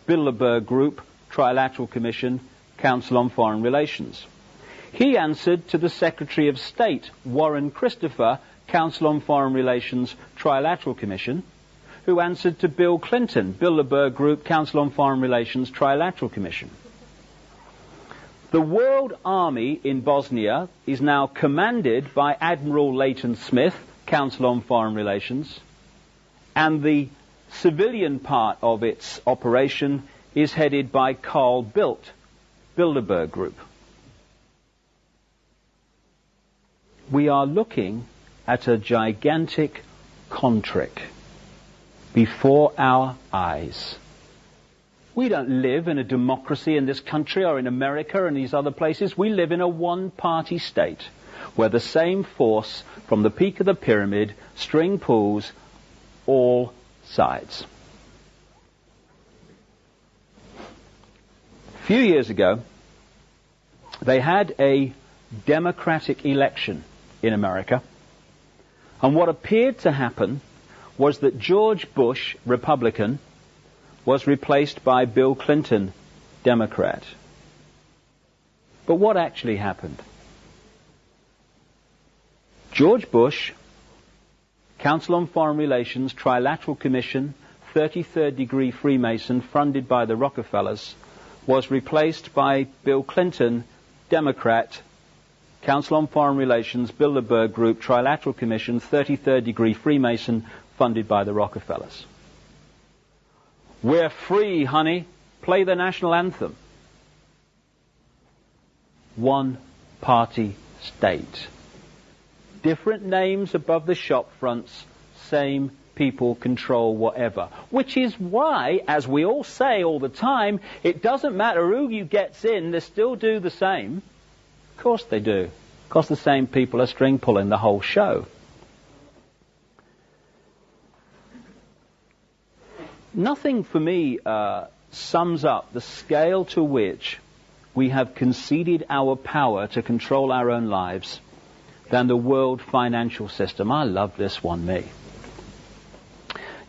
Bilderberg Group, Trilateral Commission, Council on Foreign Relations. He answered to the Secretary of State, Warren Christopher, Council on Foreign Relations, Trilateral Commission, who answered to Bill Clinton, Bilderberg Group, Council on Foreign Relations, Trilateral Commission. The World Army in Bosnia is now commanded by Admiral Leighton Smith, Council on Foreign Relations, and the civilian part of its operation is headed by Carl Bildt, Bilderberg Group. we are looking at a gigantic con-trick before our eyes. We don't live in a democracy in this country or in America and these other places. We live in a one-party state where the same force from the peak of the pyramid string pulls all sides. A few years ago, they had a democratic election in America, and what appeared to happen was that George Bush, Republican, was replaced by Bill Clinton, Democrat. But what actually happened? George Bush, Council on Foreign Relations, Trilateral Commission, 33rd degree Freemason, funded by the Rockefellers, was replaced by Bill Clinton, Democrat, Council on Foreign Relations, Bilderberg Group, Trilateral Commission, 33rd degree Freemason, funded by the Rockefellers. We're free, honey. Play the national anthem. One-party state. Different names above the shop fronts, same people control whatever. Which is why, as we all say all the time, it doesn't matter who you gets in, they still do the same. Of course they do. Because the same people are string pulling the whole show. Nothing for me sums up the scale to which we have conceded our power to control our own lives than the world financial system. I love this one, me.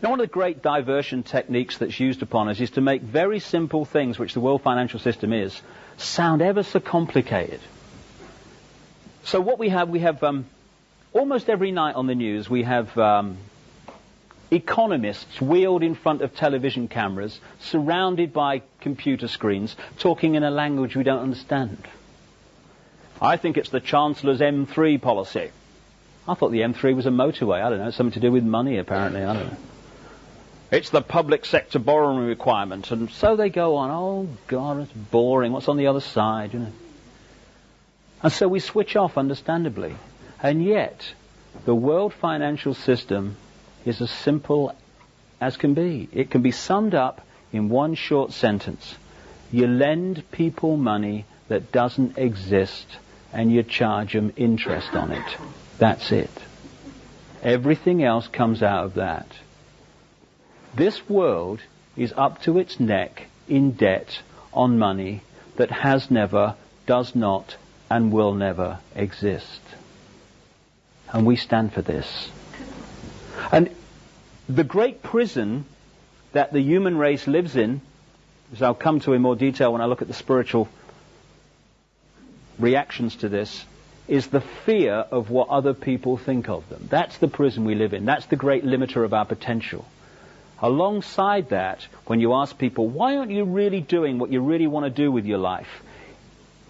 Now, one of the great diversion techniques that's used upon us is to make very simple things, which the world financial system is, sound ever so complicated. So what we have almost every night on the news, we have economists wheeled in front of television cameras, surrounded by computer screens, talking in a language we don't understand. I think it's the Chancellor's M3 policy. I thought the M3 was a motorway. I don't know, something to do with money, apparently. I don't know. It's the public sector borrowing requirement. And so they go on. Oh, God, it's boring. What's on the other side, you know? And so we switch off, understandably. And yet, the world financial system is as simple as can be. It can be summed up in one short sentence. You lend people money that doesn't exist, and you charge them interest on it. That's it. Everything else comes out of that. This world is up to its neck in debt on money that has never, does not, and will never exist. And we stand for this. And the great prison that the human race lives in, as I'll come to in more detail when I look at the spiritual reactions to this, is the fear of what other people think of them. That's the prison we live in. That's the great limiter of our potential. Alongside that, when you ask people, why aren't you really doing what you really want to do with your life?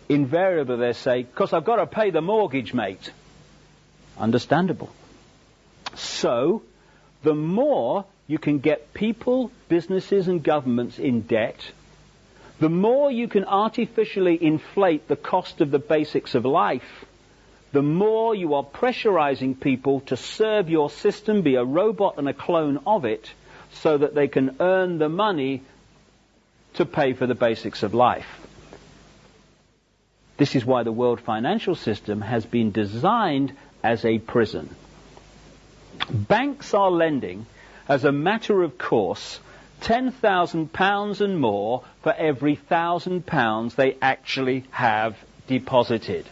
Invariably they say, because I've got to pay the mortgage, mate. Understandable. So, the more you can get people, businesses and governments in debt, the more you can artificially inflate the cost of the basics of life, the more you are pressurizing people to serve your system, be a robot and a clone of it, so that they can earn the money to pay for the basics of life. This is why the world financial system has been designed as a prison. Banks are lending, as a matter of course, £10,000 and more for every £1,000 they actually have deposited.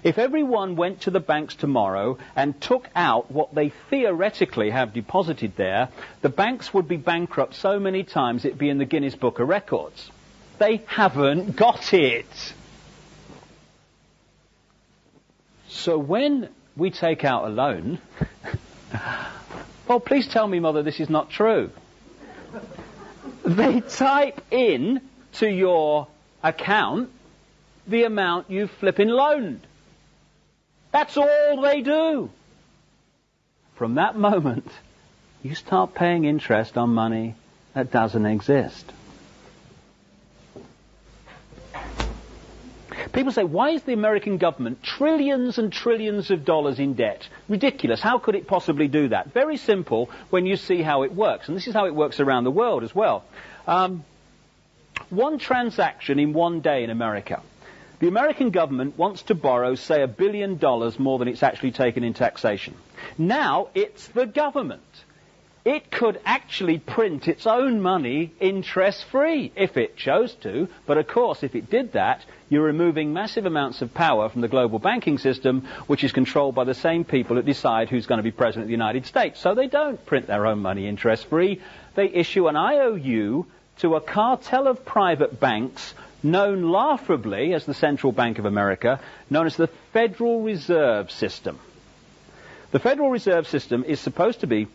If everyone went to the banks tomorrow and took out what they theoretically have deposited there, the banks would be bankrupt so many times it'd be in the Guinness Book of Records. They haven't got it. So when we take out a loan, well, please tell me, Mother, this is not true. They type in to your account the amount you've flipping loaned. That's all they do. From that moment, you start paying interest on money that doesn't exist. People say, why is the American government trillions and trillions of dollars in debt? Ridiculous. How could it possibly do that? Very simple when you see how it works. And this is how it works around the world as well. One transaction in one day in America. The American government wants to borrow, say, $1 billion more than it's actually taken in taxation. Now it's the government. It could actually print its own money interest-free if it chose to. But of course, if it did that, you're removing massive amounts of power from the global banking system, which is controlled by the same people that decide who's going to be president of the United States. So they don't print their own money interest-free. They issue an IOU to a cartel of private banks known laughably as the Central Bank of America, known as the Federal Reserve System. The Federal Reserve System is supposed to be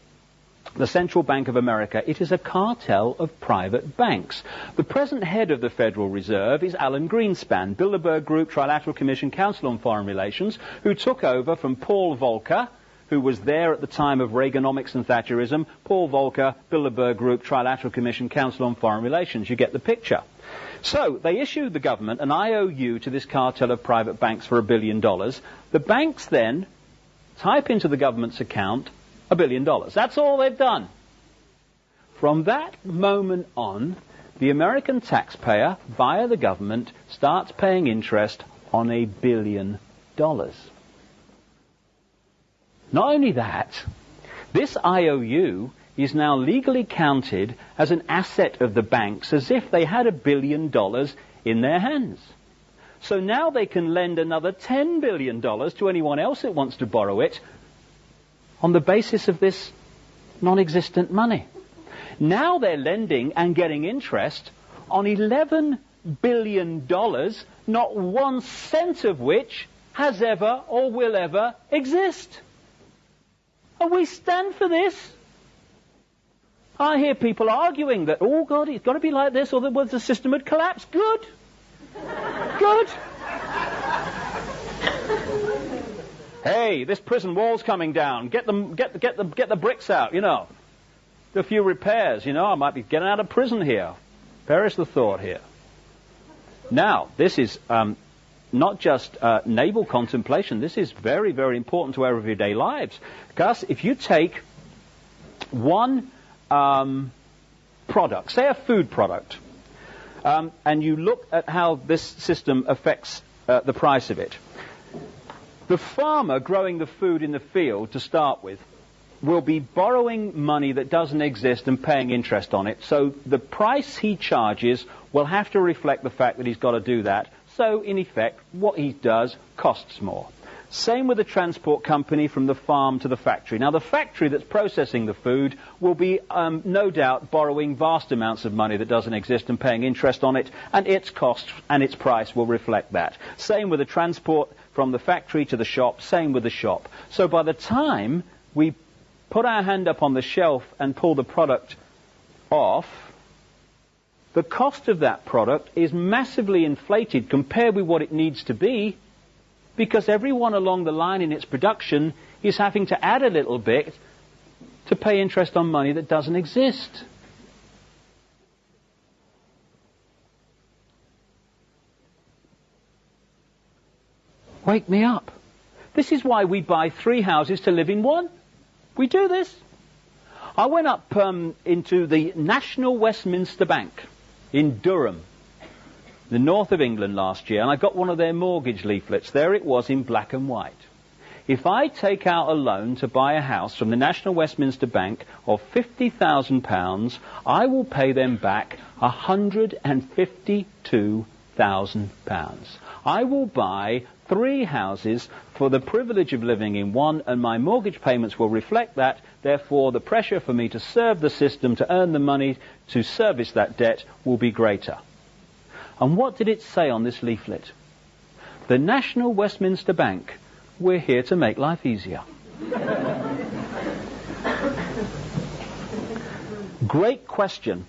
the Central Bank of America. It is a cartel of private banks. The present head of the Federal Reserve is Alan Greenspan, Bilderberg Group, Trilateral Commission, Council on Foreign Relations, who took over from Paul Volcker, who was there at the time of Reaganomics and Thatcherism. Paul Volcker, Bilderberg Group, Trilateral Commission, Council on Foreign Relations. You get the picture. So they issued the government an IOU to this cartel of private banks for $1 billion. The banks then type into the government's account $1 billion. That's all they've done. From that moment on, the American taxpayer, via the government, starts paying interest on $1 billion. Not only that, this IOU is now legally counted as an asset of the banks as if they had $1 billion in their hands. So now they can lend another $10 billion to anyone else that wants to borrow it on the basis of this non-existent money. Now they're lending and getting interest on $11 billion, not 1 cent of which has ever or will ever exist. And we stand for this. I hear people arguing that, oh God, it's got to be like this or the system would collapse. Good. Good. Hey, this prison wall's coming down. Get the bricks out, you know. Do a few repairs, you know. I might be getting out of prison here. Perish the thought here. Now, this is not just naval contemplation. This is very, very important to our everyday lives. Because if you take one product, say a food product, and you look at how this system affects the price of it, the farmer growing the food in the field to start with will be borrowing money that doesn't exist and paying interest on it. So the price he charges will have to reflect the fact that he's got to do that. So in effect, what he does costs more. Same with the transport company from the farm to the factory. Now, the factory that's processing the food will be, no doubt, borrowing vast amounts of money that doesn't exist and paying interest on it, and its cost and its price will reflect that. Same with the transport from the factory to the shop, same with the shop. So by the time we put our hand up on the shelf and pull the product off, the cost of that product is massively inflated compared with what it needs to be, because everyone along the line in its production is having to add a little bit to pay interest on money that doesn't exist. Wake me up. This is why we buy 3 houses to live in one. We do this. I went up into the National Westminster Bank in Durham, the north of England, last year, and I got one of their mortgage leaflets. There it was in black and white. If I take out a loan to buy a house from the National Westminster Bank of £50,000, I will pay them back £152,000. I will buy 3 houses for the privilege of living in one, and my mortgage payments will reflect that. Therefore, the pressure for me to serve the system, to earn the money to service that debt, will be greater. And what did it say on this leaflet? The National Westminster Bank, we're here to make life easier. Great question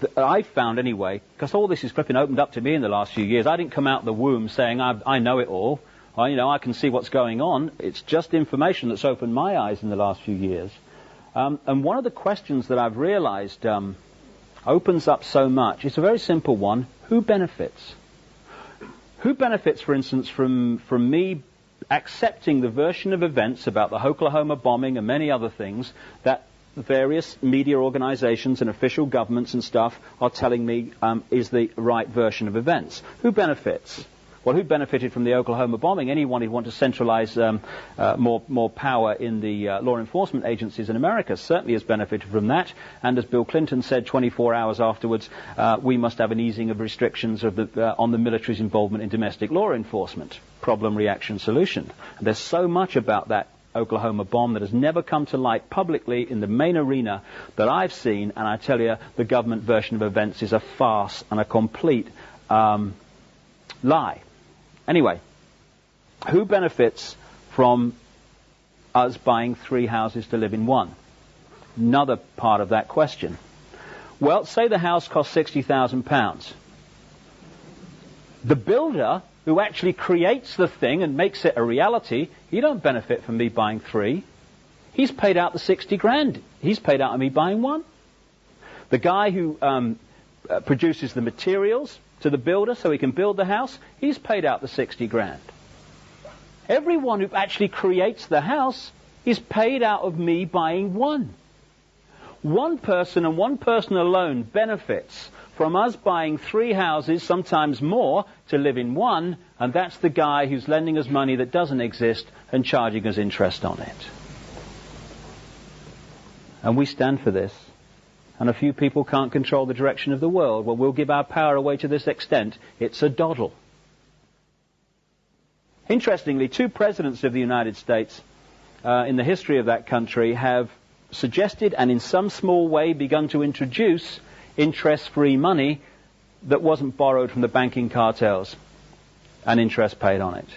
that I found anyway, because all this is flipping opened up to me in the last few years. I didn't come out the womb saying I know it all. I can see what's going on. It's just information that's opened my eyes in the last few years. And one of the questions that I've realized opens up so much, it's a very simple one. Who benefits? Who benefits, for instance, from me accepting the version of events about the Oklahoma bombing and many other things that various media organizations and official governments and stuff are telling me is the right version of events? Who benefits? Well, who benefited from the Oklahoma bombing? Anyone who wants to centralize more power in the law enforcement agencies in America certainly has benefited from that. And as Bill Clinton said 24 hours afterwards, we must have an easing of restrictions on the military's involvement in domestic law enforcement. Problem, reaction, solution. And there's so much about that Oklahoma bomb that has never come to light publicly in the main arena that I've seen, and I tell you, the government version of events is a farce and a complete lie. Anyway, who benefits from us buying 3 houses to live in one? Another part of that question. Well, say the house costs £60,000. The builder who actually creates the thing and makes it a reality, he don't benefit from me buying 3. He's paid out the 60 grand. He's paid out of me buying 1. The guy who produces the materials to the builder so he can build the house, he's paid out the 60 grand. Everyone who actually creates the house is paid out of me buying 1. One person and one person alone benefits from us buying 3 houses, sometimes more, to live in one, and that's the guy who's lending us money that doesn't exist and charging us interest on it. And we stand for this. And a few people can't control the direction of the world. Well, we'll give our power away to this extent. It's a doddle. Interestingly, 2 presidents of the United States in the history of that country have suggested and in some small way begun to introduce interest-free money that wasn't borrowed from the banking cartels and interest paid on it.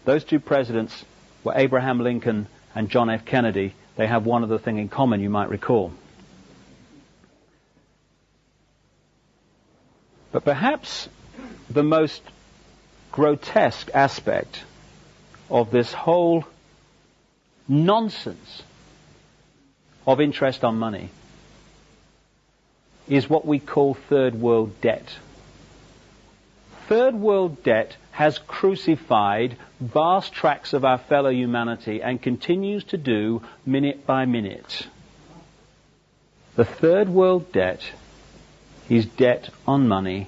Those 2 presidents were Abraham Lincoln and John F. Kennedy. They have one other thing in common, you might recall. But perhaps the most grotesque aspect of this whole nonsense of interest on money is what we call third world debt. Third world debt has crucified vast tracts of our fellow humanity and continues to do minute by minute. The third world debt is debt on money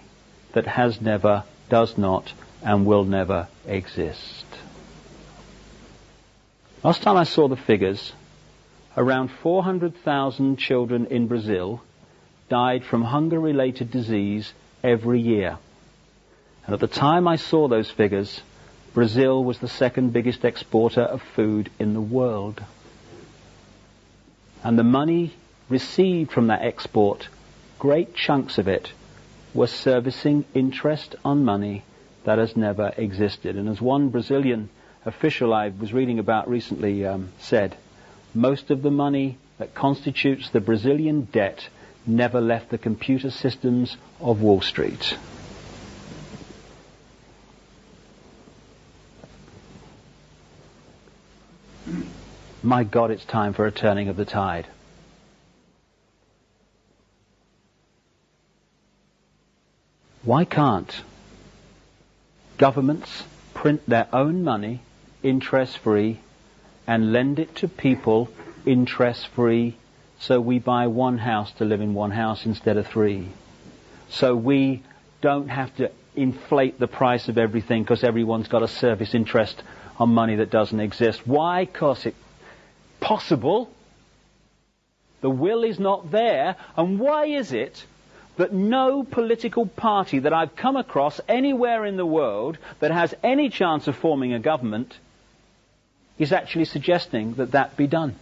that has never, does not, and will never exist. Last time I saw the figures, around 400,000 children in Brazil died from hunger-related disease every year. And at the time I saw those figures, Brazil was the 2nd biggest exporter of food in the world. And the money received from that export, great chunks of it, were servicing interest on money that has never existed. And as one Brazilian official I was reading about recently said, most of the money that constitutes the Brazilian debt never left the computer systems of Wall Street. My God, it's time for a turning of the tide. Why can't governments print their own money interest-free and lend it to people interest-free so we buy 1 house to live in 1 house instead of 3? So we don't have to inflate the price of everything because everyone's got a service interest on money that doesn't exist. Why? Because it's possible. The will is not there. And why is it that no political party that I've come across anywhere in the world that has any chance of forming a government is actually suggesting that that be done?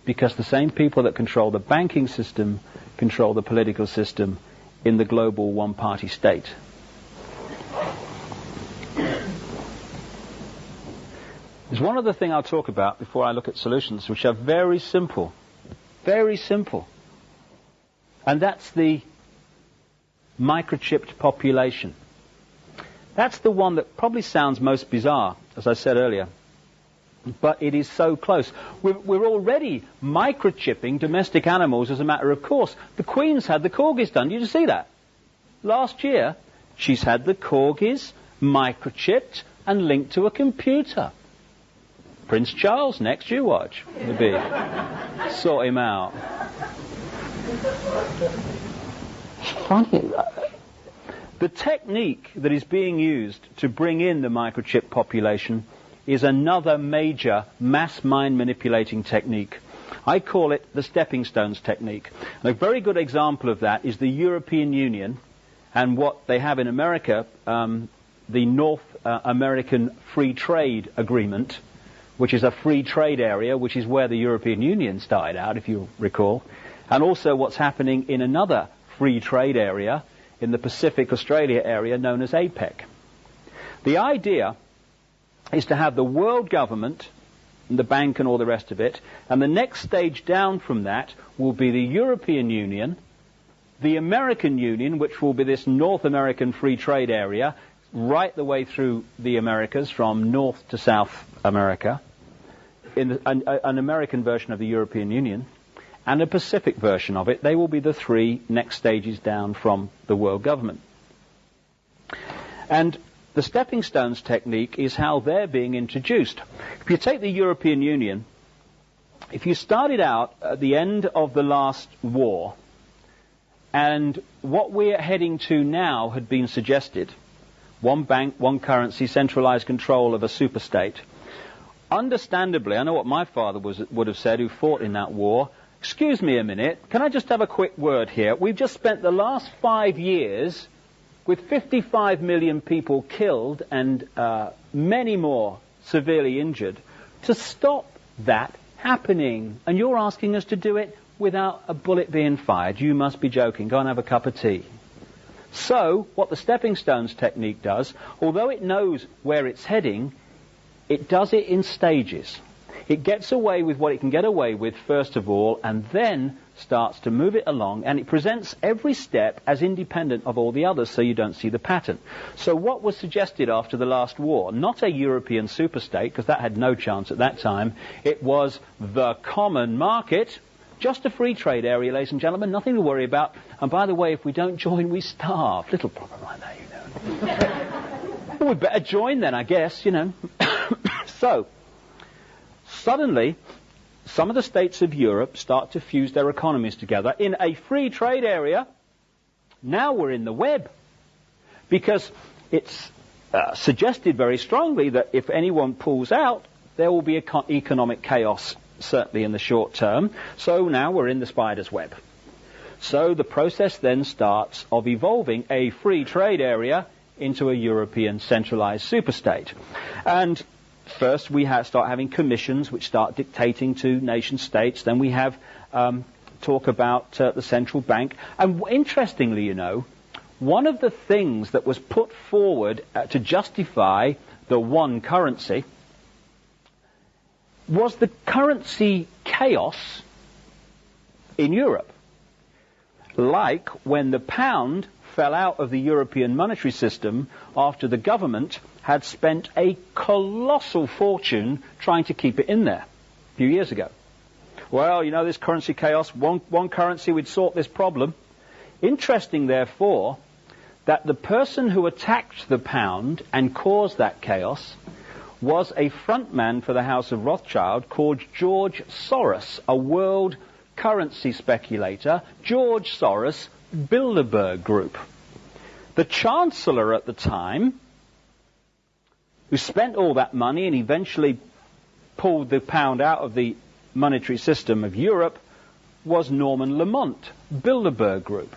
Because the same people that control the banking system control the political system in the global one-party state. There's one other thing I'll talk about before I look at solutions, which are very simple. Very simple. And that's the microchipped population. That's the one that probably sounds most bizarre, as I said earlier. But it is so close. We're already microchipping domestic animals as a matter of course. The Queen's had the corgis done. Did you see that? Last year, She's had the corgis microchipped and linked to a computer. Prince Charles next, you watch. Sort him out. Funny. The technique that is being used to bring in the microchip population is another major mass mind manipulating technique. I call it the stepping stones technique. And a very good example of that is the European Union and what they have in America, the North American Free Trade Agreement, which is a free trade area, which is where the European Union started out, if you recall, and also what's happening in another free trade area in the Pacific Australia area known as APEC. The idea is to have the world government, and the bank and all the rest of it, and the next stage down from that will be the European Union, the American Union, which will be this North American free trade area, right the way through the Americas, from North to South America, in an American version of the European Union, and a Pacific version of it. They will be the three next stages down from the world government. And the stepping stones technique is how they're being introduced. If you take the European Union, if you started out at the end of the last war, and what we're heading to now had been suggested, one bank, one currency, centralized control of a superstate. Understandably, I know what my father would have said, who fought in that war. Excuse me a minute, can I just have a quick word here? We've just spent the last 5 years with 55 million people killed and many more severely injured to stop that happening. And you're asking us to do it without a bullet being fired. You must be joking. Go and have a cup of tea. So, what the stepping stones technique does, although it knows where it's heading, it does it in stages. It gets away with what it can get away with first of all, and then starts to move it along, and it presents every step as independent of all the others, so you don't see the pattern. So what was suggested after the last war, not a European superstate, because that had no chance at that time, it was the common market, just a free trade area, ladies and gentlemen, nothing to worry about. And by the way, if we don't join, we starve. Little problem like that, you know. Well, we'd better join then, I guess, you know. So, suddenly, some of the states of Europe start to fuse their economies together in a free trade area. Now we're in the web. Because it's suggested very strongly that if anyone pulls out, there will be economic chaos, certainly in the short term. So now we're in the spider's web. So the process then starts of evolving a free trade area into a European centralized superstate. And first we start having commissions which start dictating to nation states. Then we have talk about the central bank. And interestingly, you know, one of the things that was put forward to justify the one currency was the currency chaos in Europe. Like when the pound fell out of the European monetary system after the government had spent a colossal fortune trying to keep it in there a few years ago. Well, you know, this currency chaos, one currency would sort this problem. Interesting, therefore, that the person who attacked the pound and caused that chaos was a frontman for the House of Rothschild called George Soros, a world currency speculator. George Soros, Bilderberg Group. The Chancellor at the time, who spent all that money and eventually pulled the pound out of the monetary system of Europe, was Norman Lamont, Bilderberg Group.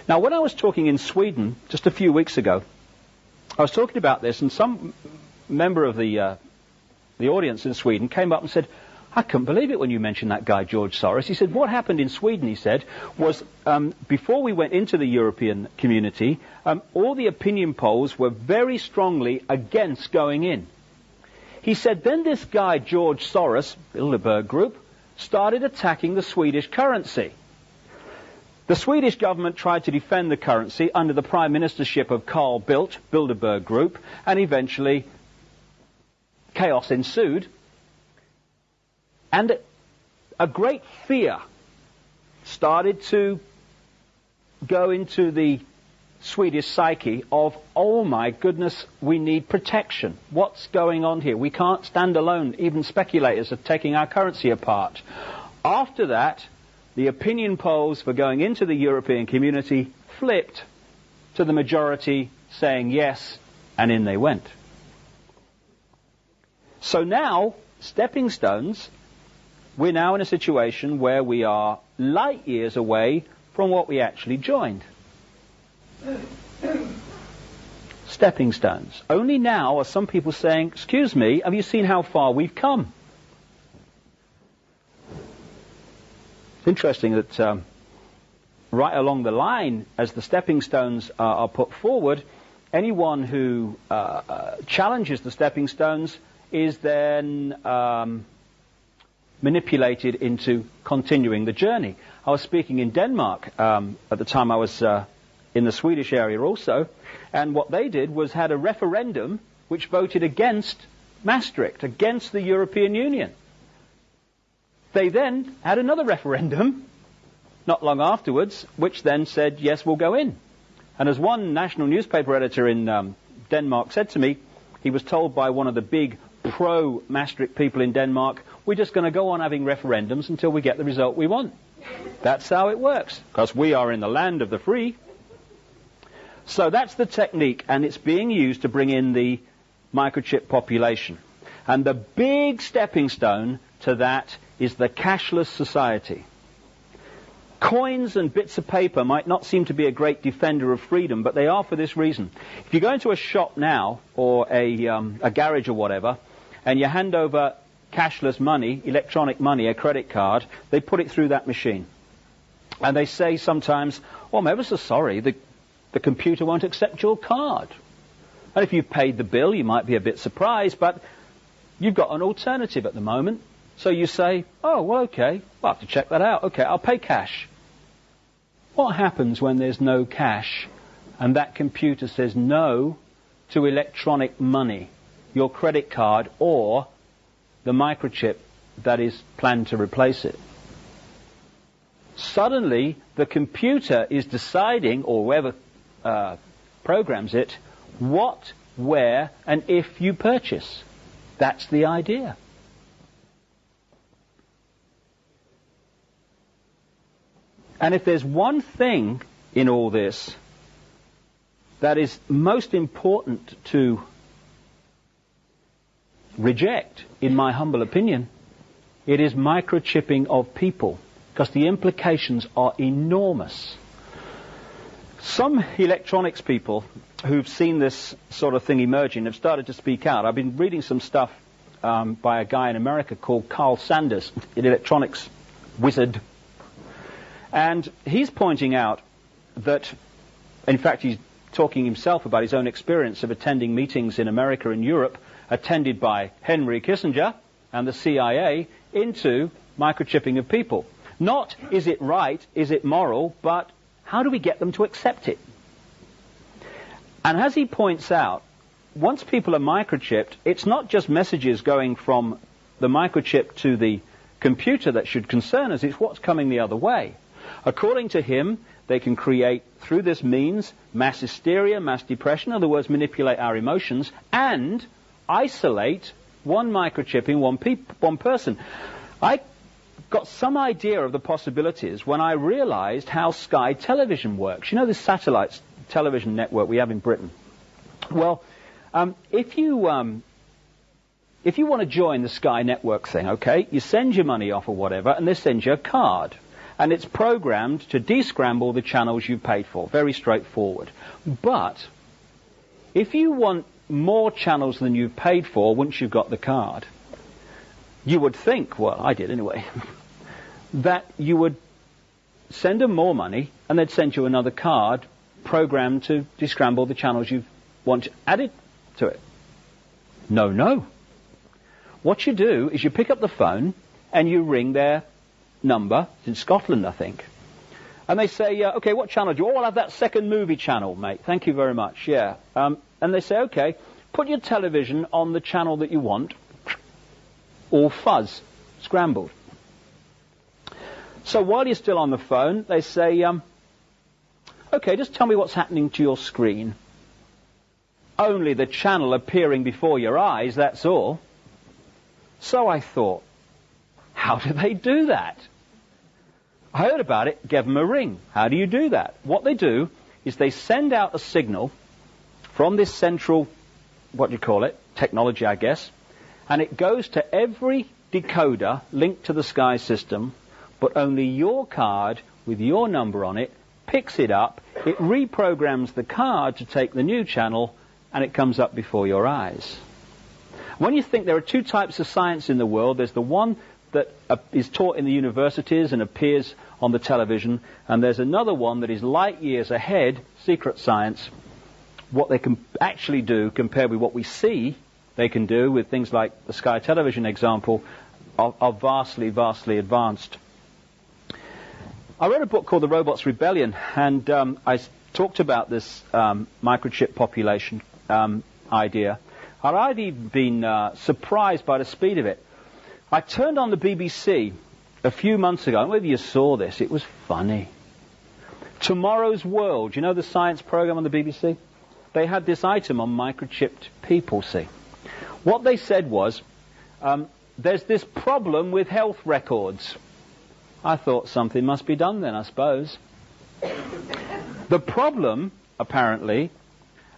Now, when I was talking in Sweden just a few weeks ago, I was talking about this, and some member of the audience in Sweden came up and said, I couldn't believe it when you mentioned that guy, George Soros. He said, what happened in Sweden, he said, was before we went into the European community, all the opinion polls were very strongly against going in. He said, then this guy, George Soros, Bilderberg Group, started attacking the Swedish currency. The Swedish government tried to defend the currency under the prime ministership of Carl Bildt, Bilderberg Group, and eventually chaos ensued. And a great fear started to go into the Swedish psyche of, oh my goodness, we need protection. What's going on here? We can't stand alone. Even speculators are taking our currency apart. After that, the opinion polls for going into the European community flipped to the majority saying yes, and in they went. So now, stepping stones, we're now in a situation where we are light years away from what we actually joined. Stepping stones. Only now are some people saying, excuse me, have you seen how far we've come? It's interesting that right along the line, as the stepping stones are put forward, anyone who challenges the stepping stones is then manipulated into continuing the journey. I was speaking in Denmark at the time I was in the Swedish area also, and what they did was had a referendum which voted against Maastricht, against the European Union. They then had another referendum not long afterwards, which then said, yes, we'll go in. And as one national newspaper editor in Denmark said to me, he was told by one of the big pro-Maastricht people in Denmark, we're just going to go on having referendums until we get the result we want. That's how it works, because we are in the land of the free. So that's the technique, and it's being used to bring in the microchip population. And the big stepping stone to that is the cashless society. Coins and bits of paper might not seem to be a great defender of freedom, but they are for this reason. If you go into a shop now, or a garage or whatever, and you hand over cashless money, electronic money, a credit card, they put it through that machine. And they say sometimes, oh, I'm ever so sorry, the computer won't accept your card. And if you've paid the bill, you might be a bit surprised, but you've got an alternative at the moment. So you say, oh, well, okay, I'll have to check that out. Okay, I'll pay cash. What happens when there's no cash and that computer says no to electronic money, your credit card or the microchip that is planned to replace it? Suddenly, the computer is deciding, or whoever programs it, what, where, and if you purchase. That's the idea. And if there's one thing in all this that is most important to reject, in my humble opinion, it is microchipping of people, because the implications are enormous. Some electronics people who've seen this sort of thing emerging have started to speak out. I've been reading some stuff by a guy in America called Carl Sanders, an electronics wizard. And he's pointing out that, in fact, he's talking himself about his own experience of attending meetings in America and Europe, attended by Henry Kissinger and the CIA, into microchipping of people. Not is it right, is it moral, but how do we get them to accept it? And as he points out, once people are microchipped, it's not just messages going from the microchip to the computer that should concern us, it's what's coming the other way. According to him, they can create, through this means, mass hysteria, mass depression, in other words, manipulate our emotions, and isolate one microchip in one person. I got some idea of the possibilities when I realized how Sky Television works. You know this satellite television network we have in Britain? Well, if you want to join the Sky network thing, okay, you send your money off or whatever, and they send you a card. And it's programmed to descramble the channels you paid for. Very straightforward. But if you want more channels than you've paid for once you've got the card, you would think, well, I did anyway, that you would send them more money and they'd send you another card programmed to descramble the channels you want added to it. No, no. What you do is you pick up the phone and you ring their number. It's in Scotland, I think. And they say, okay, what channel do you want? Oh, I'll have that second movie channel, mate. Thank you very much, yeah. And they say, okay, put your television on the channel that you want, all fuzz, scrambled. So while you're still on the phone, they say, Okay, just tell me what's happening to your screen. Only the channel appearing before your eyes, that's all. So I thought, how do they do that? I heard about it, gave them a ring. How do you do that? What they do is they send out a signal from this central, what do you call it, technology, I guess, and it goes to every decoder linked to the Sky system, but only your card with your number on it picks it up, it reprograms the card to take the new channel, and it comes up before your eyes. When you think there are two types of science in the world, there's the one that is taught in the universities and appears on the television, and there's another one that is light years ahead, secret science. What they can actually do compared with what we see they can do with things like the Sky television example are vastly, vastly advanced. I read a book called The Robot's Rebellion, and I talked about this microchip population idea. I'd already been surprised by the speed of it. I turned on the BBC a few months ago, and whether you saw this, it was funny. Tomorrow's World, you know the science program on the BBC? They had this item on microchipped people, see. What they said was, there's this problem with health records. I thought something must be done then, I suppose. The problem, apparently,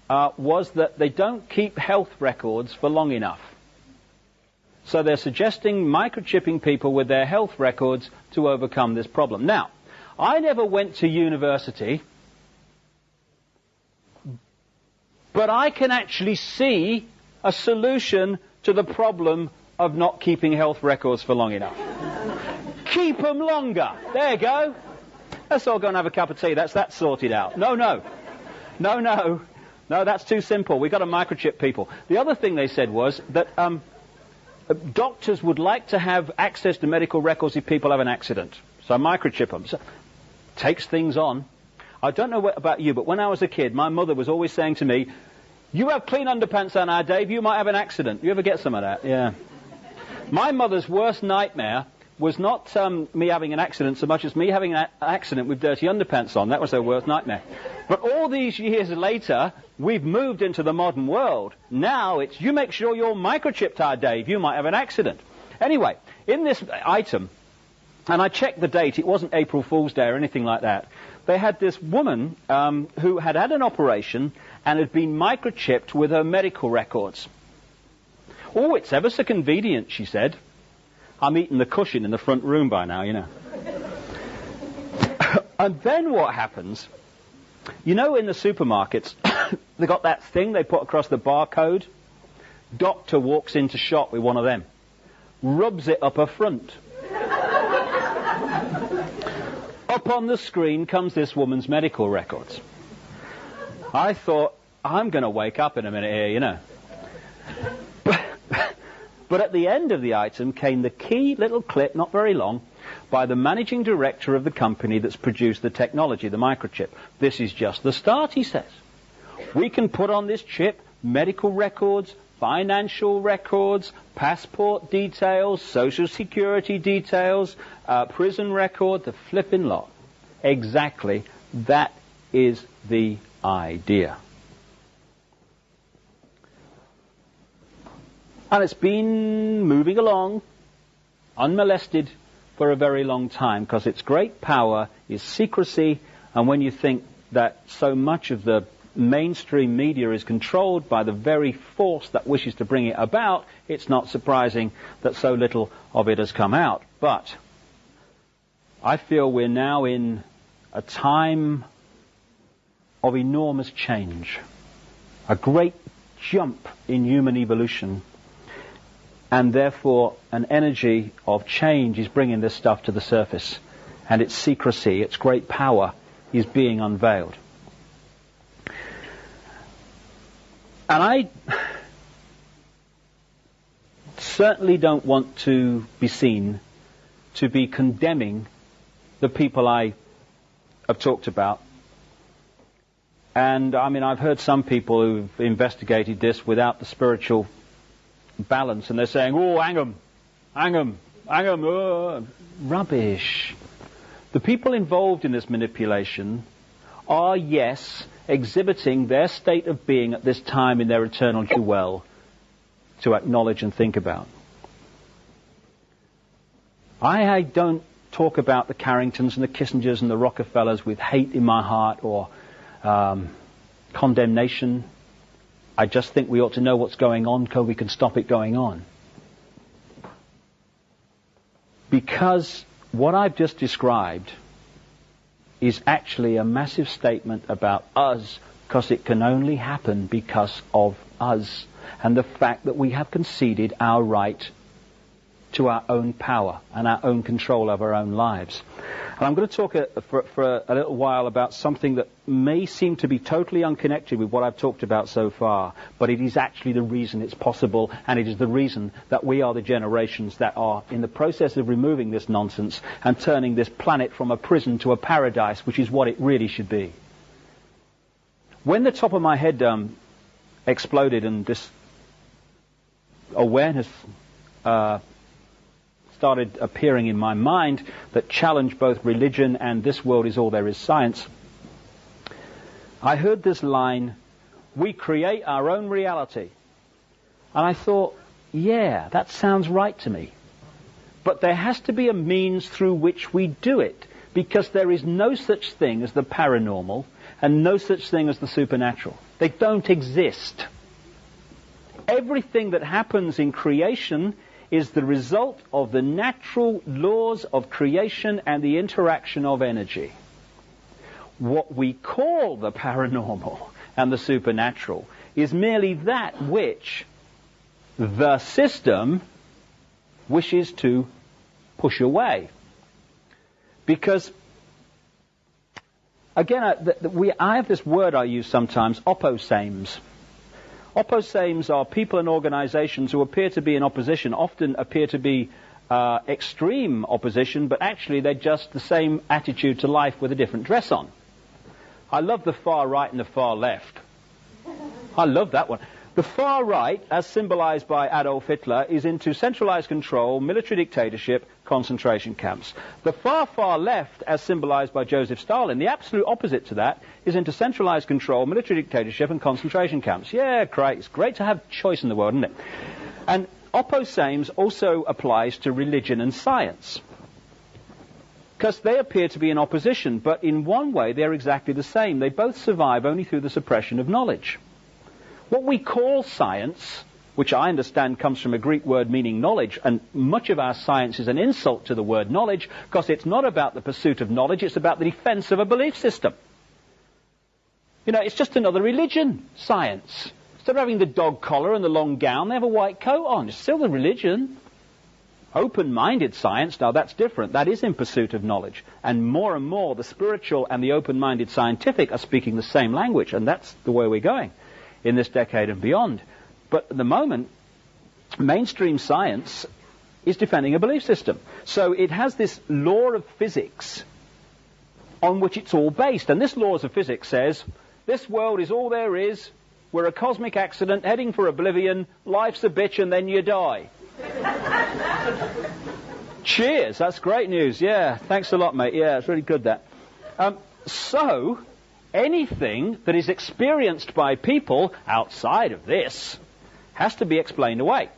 was that they don't keep health records for long enough. So they're suggesting microchipping people with their health records to overcome this problem. Now, I never went to university, but I can actually see a solution to the problem of not keeping health records for long enough. Keep them longer. There you go. Let's all go and have a cup of tea. That's that sorted out. No, that's too simple. We've got to microchip people. The other thing they said was that doctors would like to have access to medical records if people have an accident. So microchip them. So, takes things on. I don't know about you, but when I was a kid, my mother was always saying to me, "You have clean underpants on now, Dave, you might have an accident." You ever get some of that? Yeah. My mother's worst nightmare was not me having an accident so much as me having an accident with dirty underpants on. That was her worst nightmare. But all these years later, we've moved into the modern world. Now it's, you make sure you're microchipped, Dave, you might have an accident. Anyway, in this item, and I checked the date, it wasn't April Fool's Day or anything like that, they had this woman who had had an operation and had been microchipped with her medical records. "Oh, it's ever so convenient," she said. I'm eating the cushion in the front room by now, you know. And then what happens, you know in the supermarkets, they got that thing they put across the barcode? Doctor walks into shop with one of them, rubs it up her front. Up on the screen comes this woman's medical records. I thought, I'm going to wake up in a minute here, you know. But at the end of the item came the key little clip, not very long, by the managing director of the company that's produced the technology, the microchip. "This is just the start," he says. "We can put on this chip medical records, financial records, passport details, social security details, prison record, the flipping lot." Exactly. That is the idea. And it's been moving along, unmolested, for a very long time, because its great power is secrecy, and when you think that so much of the mainstream media is controlled by the very force that wishes to bring it about, it's not surprising that so little of it has come out. But I feel we're now in a time of enormous change, a great jump in human evolution. And therefore, an energy of change is bringing this stuff to the surface. And its secrecy, its great power, is being unveiled. And I certainly don't want to be seen to be condemning the people I have talked about. And, I mean, I've heard some people who've investigated this without the spiritual balance, and they're saying, "Oh, hang 'em, rubbish." The people involved in this manipulation are, yes, exhibiting their state of being at this time in their eternal due well to acknowledge and think about. I don't talk about the Carringtons and the Kissingers and the Rockefellers with hate in my heart or condemnation. I just think we ought to know what's going on so we can stop it going on. Because what I've just described is actually a massive statement about us, because it can only happen because of us and the fact that we have conceded our right to our own power and our own control of our own lives. And I'm going to talk for a little while about something that may seem to be totally unconnected with what I've talked about so far, but it is actually the reason it's possible, and it is the reason that we are the generations that are in the process of removing this nonsense and turning this planet from a prison to a paradise, which is what it really should be. When the top of my head exploded and this awareness started appearing in my mind that challenged both religion and this world is all there is science, I heard this line, "We create our own reality." And I thought, yeah, that sounds right to me. But there has to be a means through which we do it, because there is no such thing as the paranormal and no such thing as the supernatural. They don't exist. Everything that happens in creation is the result of the natural laws of creation and the interaction of energy. What we call the paranormal and the supernatural is merely that which the system wishes to push away. Because, again, I have this word I use sometimes, opposames. Opposames are people and organizations who appear to be in opposition, often appear to be extreme opposition, but actually they're just the same attitude to life with a different dress on. I love the far right and the far left. I love that one. The far right, as symbolized by Adolf Hitler, is into centralized control, military dictatorship, concentration camps. The far, far left, as symbolized by Joseph Stalin, the absolute opposite to that, is into centralized control, military dictatorship, and concentration camps. Yeah, great. It's great to have choice in the world, isn't it? And opposames also applies to religion and science, because they appear to be in opposition, but in one way they're exactly the same. They both survive only through the suppression of knowledge. What we call science, which I understand comes from a Greek word meaning knowledge, and much of our science is an insult to the word knowledge, because it's not about the pursuit of knowledge, it's about the defense of a belief system. You know, it's just another religion, science. Instead of having the dog collar and the long gown, they have a white coat on. It's still the religion. Open-minded science, now that's different. That is in pursuit of knowledge. And more the spiritual and the open-minded scientific are speaking the same language, and that's the way we're going in this decade and beyond. But at the moment, mainstream science is defending a belief system. So it has this law of physics on which it's all based. And this law of physics says, this world is all there is, we're a cosmic accident heading for oblivion, life's a bitch and then you die. Cheers, that's great news. Yeah, thanks a lot, mate. Yeah, it's really good, that. So, anything that is experienced by people outside of this has to be explained away.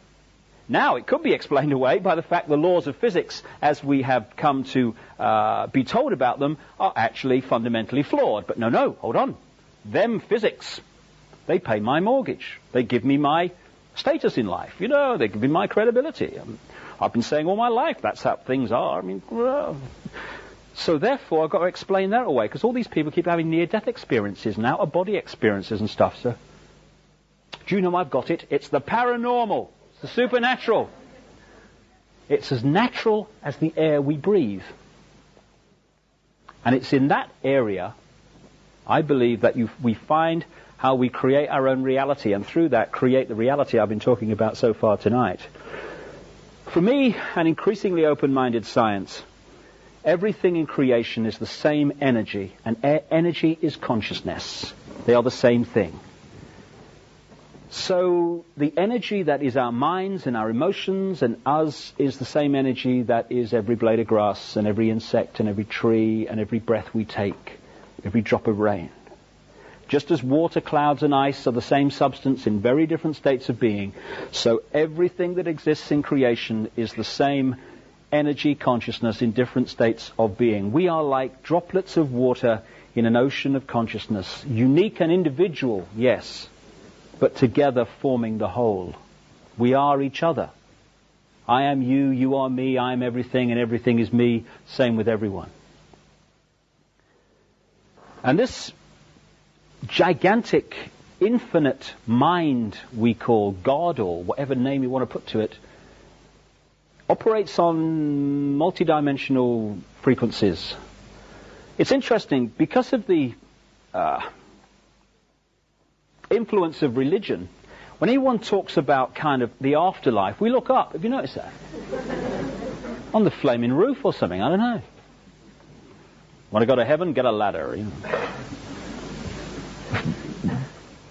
Now, it could be explained away by the fact the laws of physics, as we have come to be told about them, are actually fundamentally flawed. But no, hold on. Them physics, they pay my mortgage. They give me my status in life. You know, they give me my credibility. I've been saying all my life that's how things are. I mean, so therefore I've got to explain that away, because all these people keep having near-death experiences and out-of-body experiences and stuff. So, do you know I've got it? It's the paranormal. It's the supernatural. It's as natural as the air we breathe. And it's in that area, I believe, that we find how we create our own reality, and through that create the reality I've been talking about so far tonight. For me, an increasingly open-minded science, everything in creation is the same energy, and energy is consciousness. They are the same thing. So the energy that is our minds and our emotions and us is the same energy that is every blade of grass and every insect and every tree and every breath we take. every drop of rain. Just as water, clouds, and ice are the same substance in very different states of being, so everything that exists in creation is the same energy consciousness in different states of being. We are like droplets of water in an ocean of consciousness, unique and individual, yes, but together forming the whole. We are each other. I am you, you are me, I am everything, and everything is me, same with everyone. And this gigantic, infinite mind we call God, or whatever name you want to put to it, operates on multidimensional frequencies. It's interesting, because of the influence of religion, when anyone talks about kind of the afterlife, we look up. Have you noticed that? On the flaming roof or something, I don't know. Want to go to heaven? Get a ladder. You know.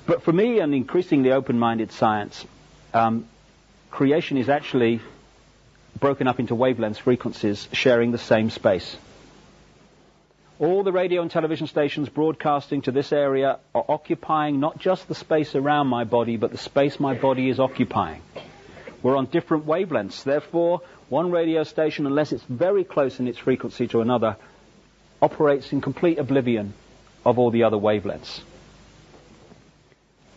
But for me, an increasingly open-minded science, creation is actually broken up into wavelengths, frequencies, sharing the same space. All the radio and television stations broadcasting to this area are occupying not just the space around my body, but the space my body is occupying. We're on different wavelengths. Therefore, one radio station, unless it's very close in its frequency to another, operates in complete oblivion of all the other wavelengths.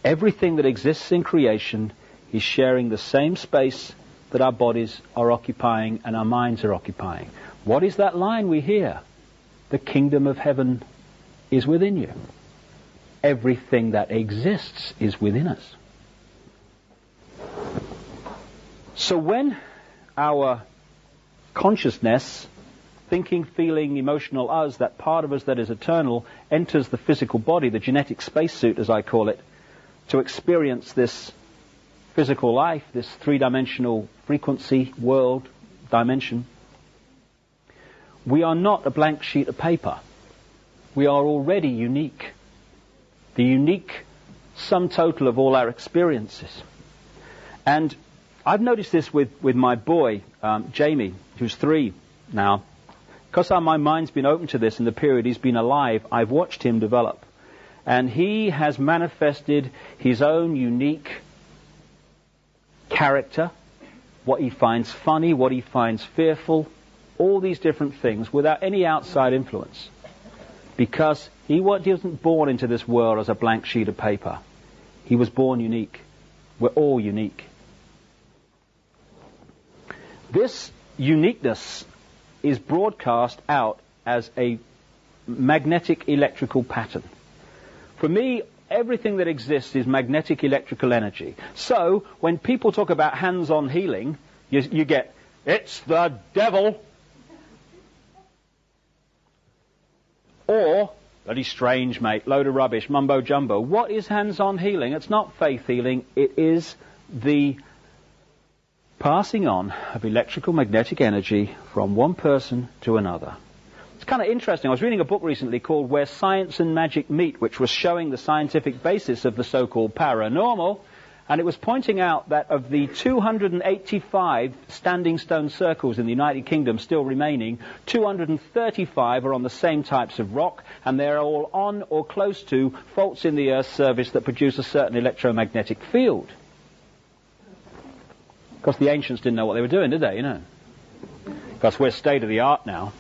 Everything that exists in creation is sharing the same space that our bodies are occupying and our minds are occupying. What is that line we hear? The kingdom of heaven is within you. Everything that exists is within us. So when our consciousness, thinking, feeling, emotional us, that part of us that is eternal, enters the physical body, the genetic spacesuit as I call it, to experience this physical life, this three-dimensional frequency, world, dimension, we are not a blank sheet of paper. We are already unique. The unique sum total of all our experiences. And I've noticed this with my boy, Jamie, who's 3 now. Because my mind's been open to this in the period he's been alive, I've watched him develop. And he has manifested his own unique character, what he finds funny, what he finds fearful, all these different things without any outside influence. Because he wasn't born into this world as a blank sheet of paper. He was born unique. We're all unique. This uniqueness is broadcast out as a magnetic electrical pattern. For me, everything that exists is magnetic electrical energy. So, when people talk about hands-on healing, you get, it's the devil. Or, bloody strange, mate, load of rubbish, mumbo-jumbo. What is hands-on healing? It's not faith healing. It is the passing on of electrical magnetic energy from one person to another. It's kind of interesting. I was reading a book recently called Where Science and Magic Meet, which was showing the scientific basis of the so-called paranormal, and it was pointing out that of the 285 standing stone circles in the United Kingdom still remaining, 235 are on the same types of rock, and they're all on or close to faults in the Earth's surface that produce a certain electromagnetic field. Because the ancients didn't know what they were doing, did they, you know? Because we're state-of-the-art now.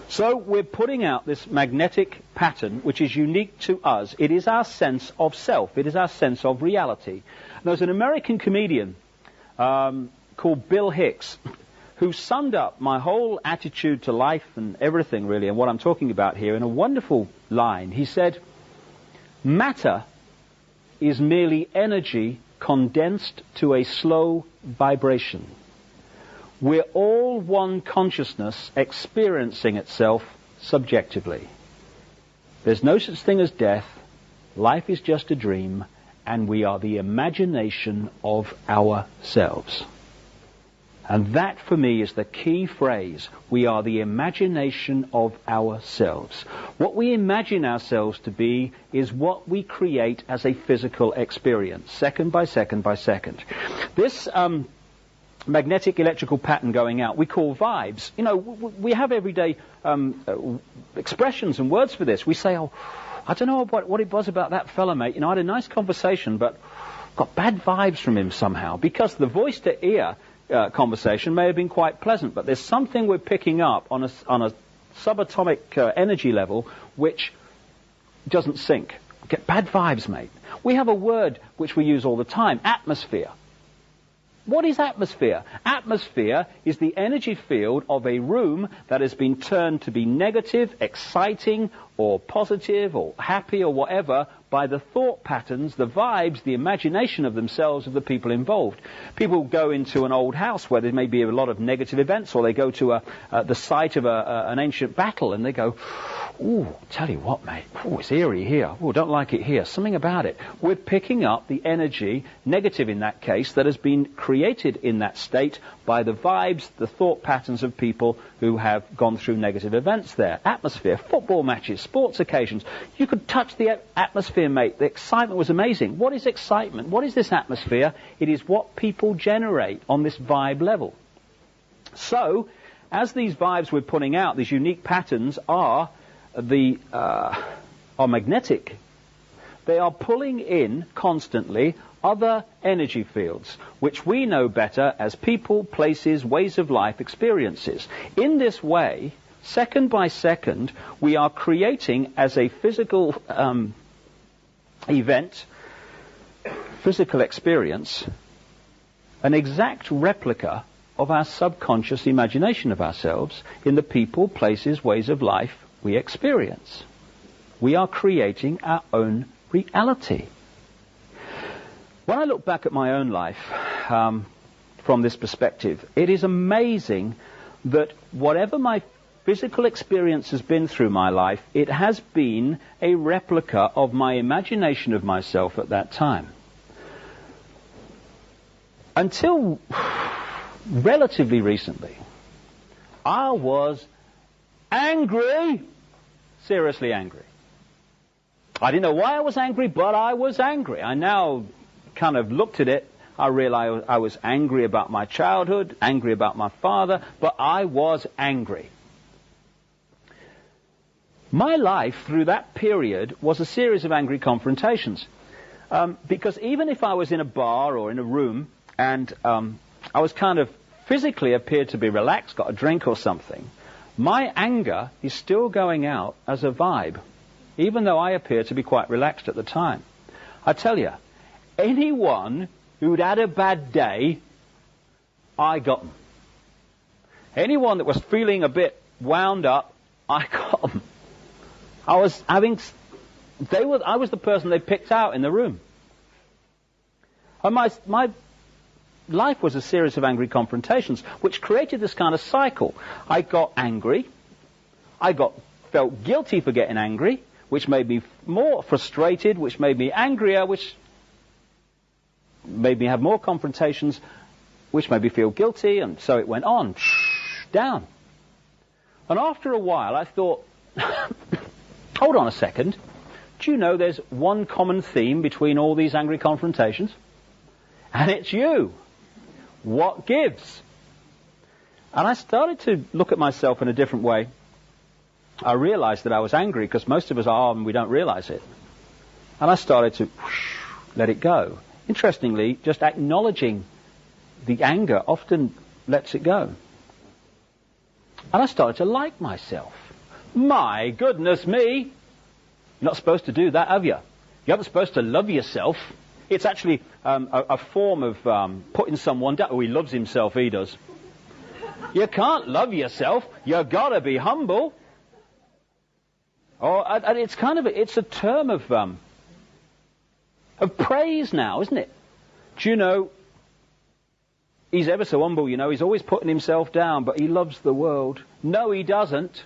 So we're putting out this magnetic pattern which is unique to us. It is our sense of self. It is our sense of reality. There's an American comedian called Bill Hicks who summed up my whole attitude to life and everything really and what I'm talking about here in a wonderful line. He said, matter is merely energy condensed to a slow vibration. We're all one consciousness experiencing itself subjectively. There's no such thing as death. Life is just a dream, and we are the imagination of ourselves. And that, for me, is the key phrase. We are the imagination of ourselves. What we imagine ourselves to be is what we create as a physical experience, second by second by second. This magnetic electrical pattern going out we call vibes. You know, we have everyday expressions and words for this. We say, oh, I don't know what it was about that fella, mate. You know, I had a nice conversation, but got bad vibes from him somehow. Because the voice-to-ear conversation may have been quite pleasant, but there's something we're picking up on a subatomic energy level which doesn't sync. Get bad vibes, mate. We have a word which we use all the time, atmosphere. What is atmosphere? Atmosphere is the energy field of a room that has been turned to be negative, exciting, or positive, or happy, or whatever, by the thought patterns, the vibes, the imagination of themselves, of the people involved. People go into an old house where there may be a lot of negative events, or they go to the site of an ancient battle, and they go, ooh, tell you what, mate, ooh, it's eerie here. Ooh, don't like it here. Something about it. We're picking up the energy, negative in that case, that has been created in that state by the vibes, the thought patterns of people who have gone through negative events there. Atmosphere, football matches, sports occasions. You could touch the atmosphere, mate. The excitement was amazing. What is excitement? What is this atmosphere? It is what people generate on this vibe level. So, as these vibes we're putting out, these unique patterns are magnetic. They are pulling in constantly other energy fields, which we know better as people, places, ways of life, experiences. In this way, second by second, we are creating as a physical event, physical experience, an exact replica of our subconscious imagination of ourselves in the people, places, ways of life we experience. We are creating our own reality. When I look back at my own life from this perspective, it is amazing that whatever my physical experience has been through my life, it has been a replica of my imagination of myself at that time. Until relatively recently, I was angry, seriously angry. I didn't know why I was angry, but I was angry. I now kind of looked at it. I realized I was angry about my childhood, angry about my father, but I was angry. My life through that period was a series of angry confrontations. Because even if I was in a bar or in a room and I was kind of physically appeared to be relaxed, got a drink or something, my anger is still going out as a vibe, even though I appear to be quite relaxed at the time. I tell you, anyone who'd had a bad day, I got them. Anyone that was feeling a bit wound up, I got them. I was the person they picked out in the room. And my life was a series of angry confrontations, which created this kind of cycle. I got angry. I felt guilty for getting angry, which made me more frustrated, which made me angrier, which made me have more confrontations, which made me feel guilty, and so it went on, down. And after a while, I thought, hold on a second. Do you know there's one common theme between all these angry confrontations? And it's you. What gives? And I started to look at myself in a different way. I realized that I was angry because most of us are and we don't realize it. And I started to let it go. Interestingly, just acknowledging the anger often lets it go. And I started to like myself. My goodness me! You're not supposed to do that, have you? You're not supposed to love yourself. It's actually a form of putting someone down. Oh, he loves himself, he does. You can't love yourself. You've got to be humble. And it's a term of praise now, isn't it? Do you know, he's ever so humble, you know, he's always putting himself down, but he loves the world. No, he doesn't.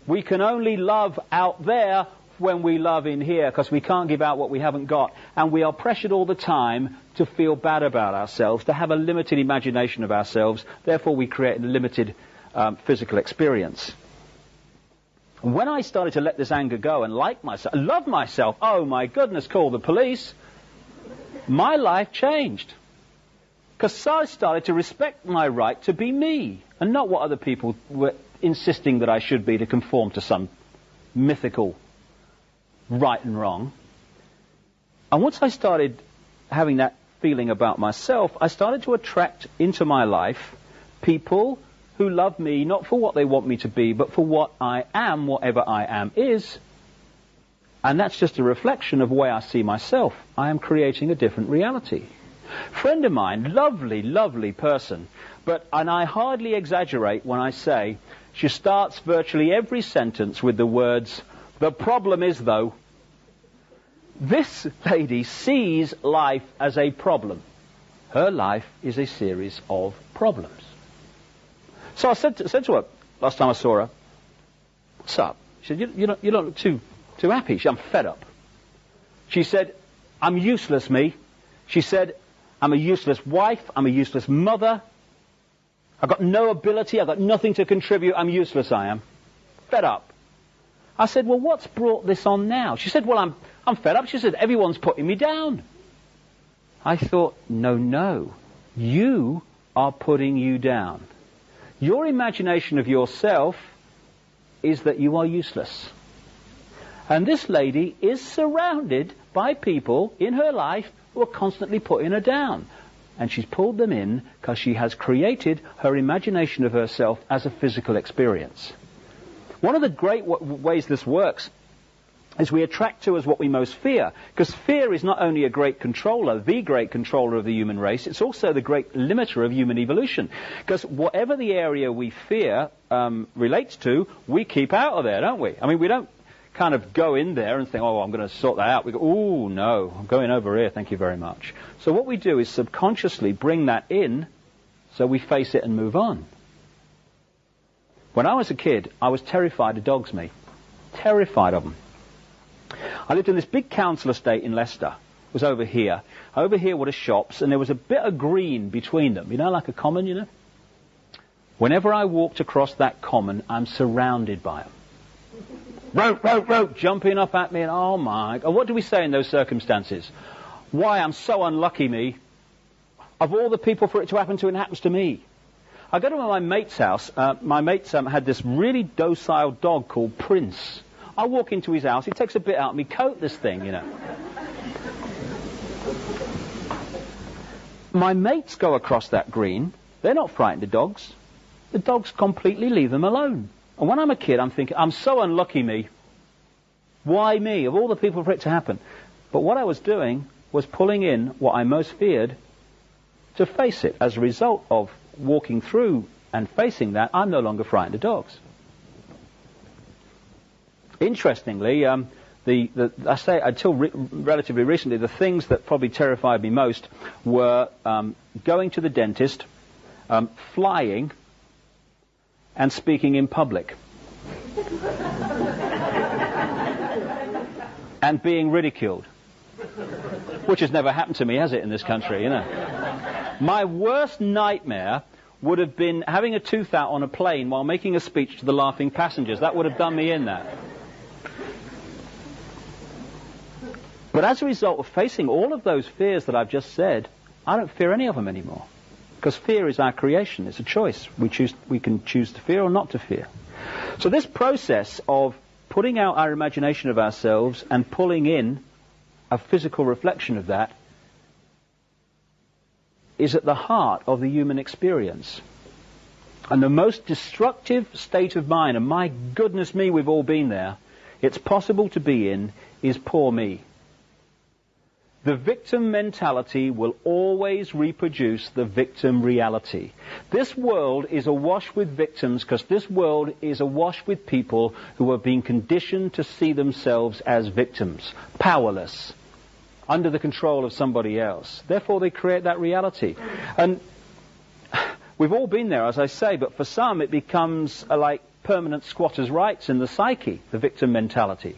We can only love out there when we love in here, because we can't give out what we haven't got. And we are pressured all the time to feel bad about ourselves, to have a limited imagination of ourselves. Therefore, we create a limited physical experience. When I started to let this anger go and like myself, love myself, oh my goodness, call the police, my life changed. Because I started to respect my right to be me, and not what other people were insisting that I should be to conform to some mythical right and wrong. And once I started having that feeling about myself, I started to attract into my life people who love me not for what they want me to be, but for what I am, whatever I am is. And that's just a reflection of the way I see myself. I am creating a different reality. Friend of mine, lovely, lovely person, and I hardly exaggerate when I say she starts virtually every sentence with the words, "The problem is, though." This lady sees life as a problem. Her life is a series of problems. So I said to her, last time I saw her, "What's up?" She said, you don't look too happy." She said, "I'm fed up." She said, "I'm useless, me." She said, "I'm a useless wife. I'm a useless mother. I've got no ability. I've got nothing to contribute. I'm useless, I am. Fed up." I said, "Well, what's brought this on now?" She said, "Well, I'm fed up." She said, "Everyone's putting me down." I thought, no. You are putting you down. Your imagination of yourself is that you are useless. And this lady is surrounded by people in her life who are constantly putting her down. And she's pulled them in because she has created her imagination of herself as a physical experience. One of the great ways this works is we attract to us what we most fear. Because fear is not only a great controller, the great controller of the human race, it's also the great limiter of human evolution. Because whatever the area we fear relates to, we keep out of there, don't we? I mean, we don't kind of go in there and think, "Oh, I'm going to sort that out." We go, "Oh, no, I'm going over here, thank you very much." So what we do is subconsciously bring that in so we face it and move on. When I was a kid, I was terrified of dogs, me. Terrified of them. I lived in this big council estate in Leicester. It was over here. Over here were the shops, and there was a bit of green between them. You know, like a common, you know? Whenever I walked across that common, I'm surrounded by them. Rope, jumping up at me, and oh my God. What do we say in those circumstances? Why, I'm so unlucky, me. Of all the people for it to happen to, it happens to me. I go to my mate's house. My mate had this really docile dog called Prince. I walk into his house, he takes a bit out of me coat, this thing, you know. My mates go across that green. They're not frightened of dogs. The dogs completely leave them alone. And when I'm a kid, I'm thinking, I'm so unlucky, me. Why me? Of all the people for it to happen. But what I was doing was pulling in what I most feared to face it. As a result of walking through and facing that, I'm no longer frightened of dogs. Interestingly, I say until relatively recently, the things that probably terrified me most were going to the dentist, flying, and speaking in public. And being ridiculed. Which has never happened to me, has it, in this country, you know? My worst nightmare would have been having a tooth out on a plane while making a speech to the laughing passengers. That would have done me in, that. But as a result of facing all of those fears that I've just said, I don't fear any of them anymore. Because fear is our creation. It's a choice. We can choose to fear or not to fear. So this process of putting out our imagination of ourselves and pulling in a physical reflection of that is at the heart of the human experience. And the most destructive state of mind, and my goodness me, we've all been there, it's possible to be in, is poor me. The victim mentality will always reproduce the victim reality. This world is awash with victims because this world is awash with people who have been conditioned to see themselves as victims, powerless, under the control of somebody else. Therefore, they create that reality. And we've all been there, as I say, but for some it becomes like permanent squatters' rights in the psyche, the victim mentality.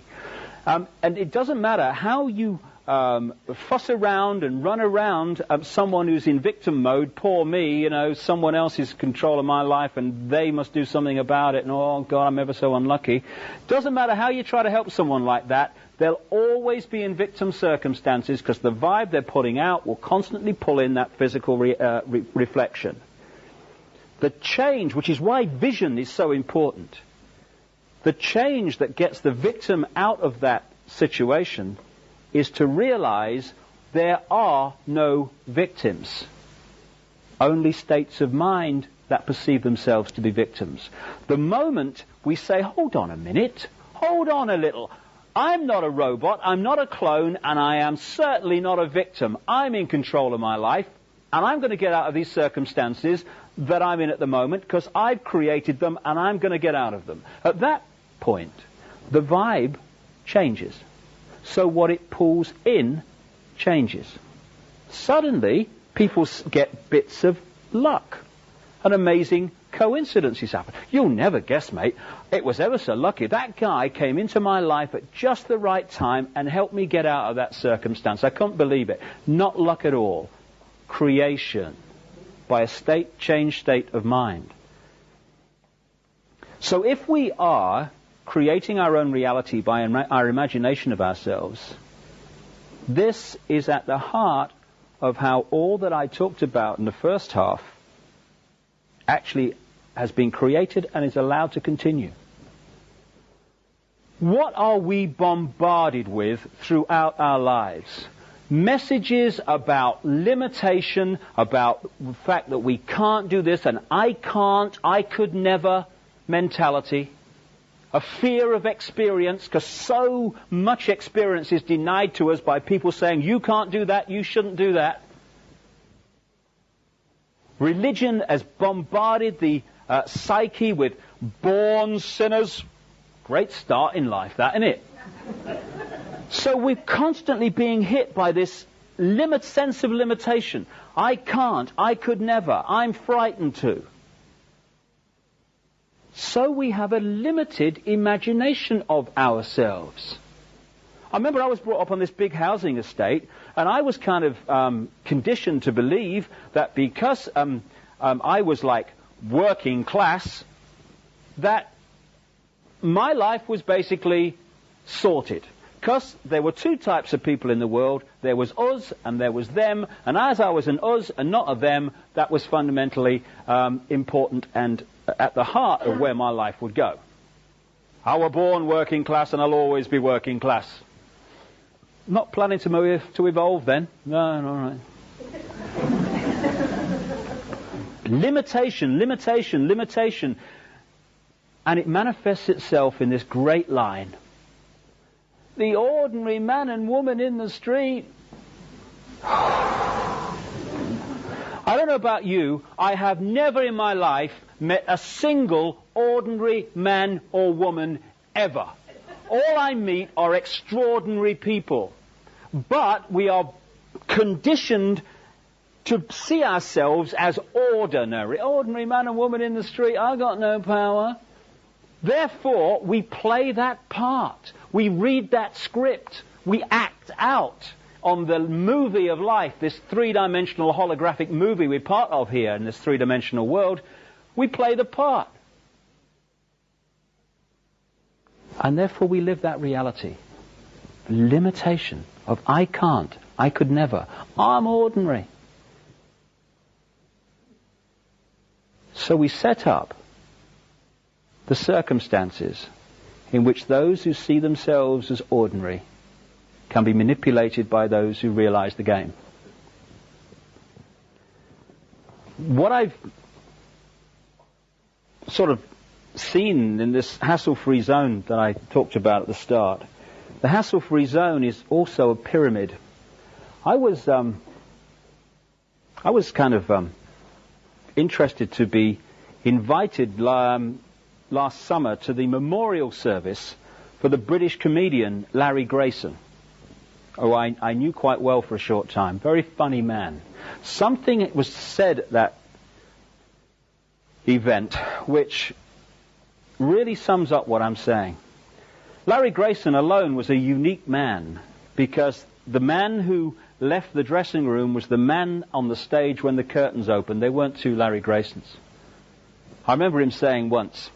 And it doesn't matter how you fuss around and run around someone who's in victim mode, poor me, someone else is in control of my life and they must do something about it, and oh God, I'm ever so unlucky. Doesn't matter how you try to help someone like that, they'll always be in victim circumstances because the vibe they're putting out will constantly pull in that physical reflection. The change, which is why vision is so important, the change that gets the victim out of that situation is to realize there are no victims, only states of mind that perceive themselves to be victims. The moment we say, hold on a minute, hold on a little, I'm not a robot, I'm not a clone, and I am certainly not a victim. I'm in control of my life, and I'm going to get out of these circumstances that I'm in at the moment because I've created them and I'm going to get out of them. At that point, the vibe changes. So what it pulls in changes. Suddenly, people get bits of luck. And amazing coincidences happen. You'll never guess, mate. It was ever so lucky. That guy came into my life at just the right time and helped me get out of that circumstance. I couldn't believe it. Not luck at all. Creation by a changed state of mind. So if we are creating our own reality by our imagination of ourselves, this is at the heart of how all that I talked about in the first half actually has been created and is allowed to continue. What are we bombarded with throughout our lives? Messages about limitation, about the fact that we can't do this, and I can't, I could never mentality. A fear of experience, because so much experience is denied to us by people saying, you can't do that, you shouldn't do that. Religion has bombarded the psyche with born sinners. Great start in life, that, isn't it? So we're constantly being hit by this sense of limitation. I can't, I could never, I'm frightened to. So we have a limited imagination of ourselves. I remember I was brought up on this big housing estate, and I was kind of conditioned to believe that because I was like working class, that my life was basically sorted. Because there were two types of people in the world. There was us and there was them. And as I was an us and not a them, that was fundamentally important and at the heart of where my life would go. I was born working class and I'll always be working class. Not planning to evolve then. No, all right. Limitation, limitation, limitation. And it manifests itself in this great line. The ordinary man and woman in the street. I don't know about you, I have never in my life met a single ordinary man or woman ever. All I meet are extraordinary people. But we are conditioned to see ourselves as ordinary. Ordinary man and woman in the street, I got no power. Therefore, we play that part. We read that script. We act out on the movie of life, this three-dimensional holographic movie we're part of here in this three-dimensional world. We play the part. And therefore we live that reality. Limitation of I can't, I could never, I'm ordinary. So we set up the circumstances in which those who see themselves as ordinary can be manipulated by those who realize the game. What I've sort of seen in this hassle-free zone that I talked about at the start, the hassle-free zone is also a pyramid. I was kind of interested to be invited last summer to the memorial service for the British comedian Larry Grayson, who I knew quite well for a short time. Very funny man. Something was said at that event which really sums up what I'm saying. Larry Grayson alone was a unique man because the man who left the dressing room was the man on the stage when the curtains opened. They weren't two Larry Graysons. I remember him saying once,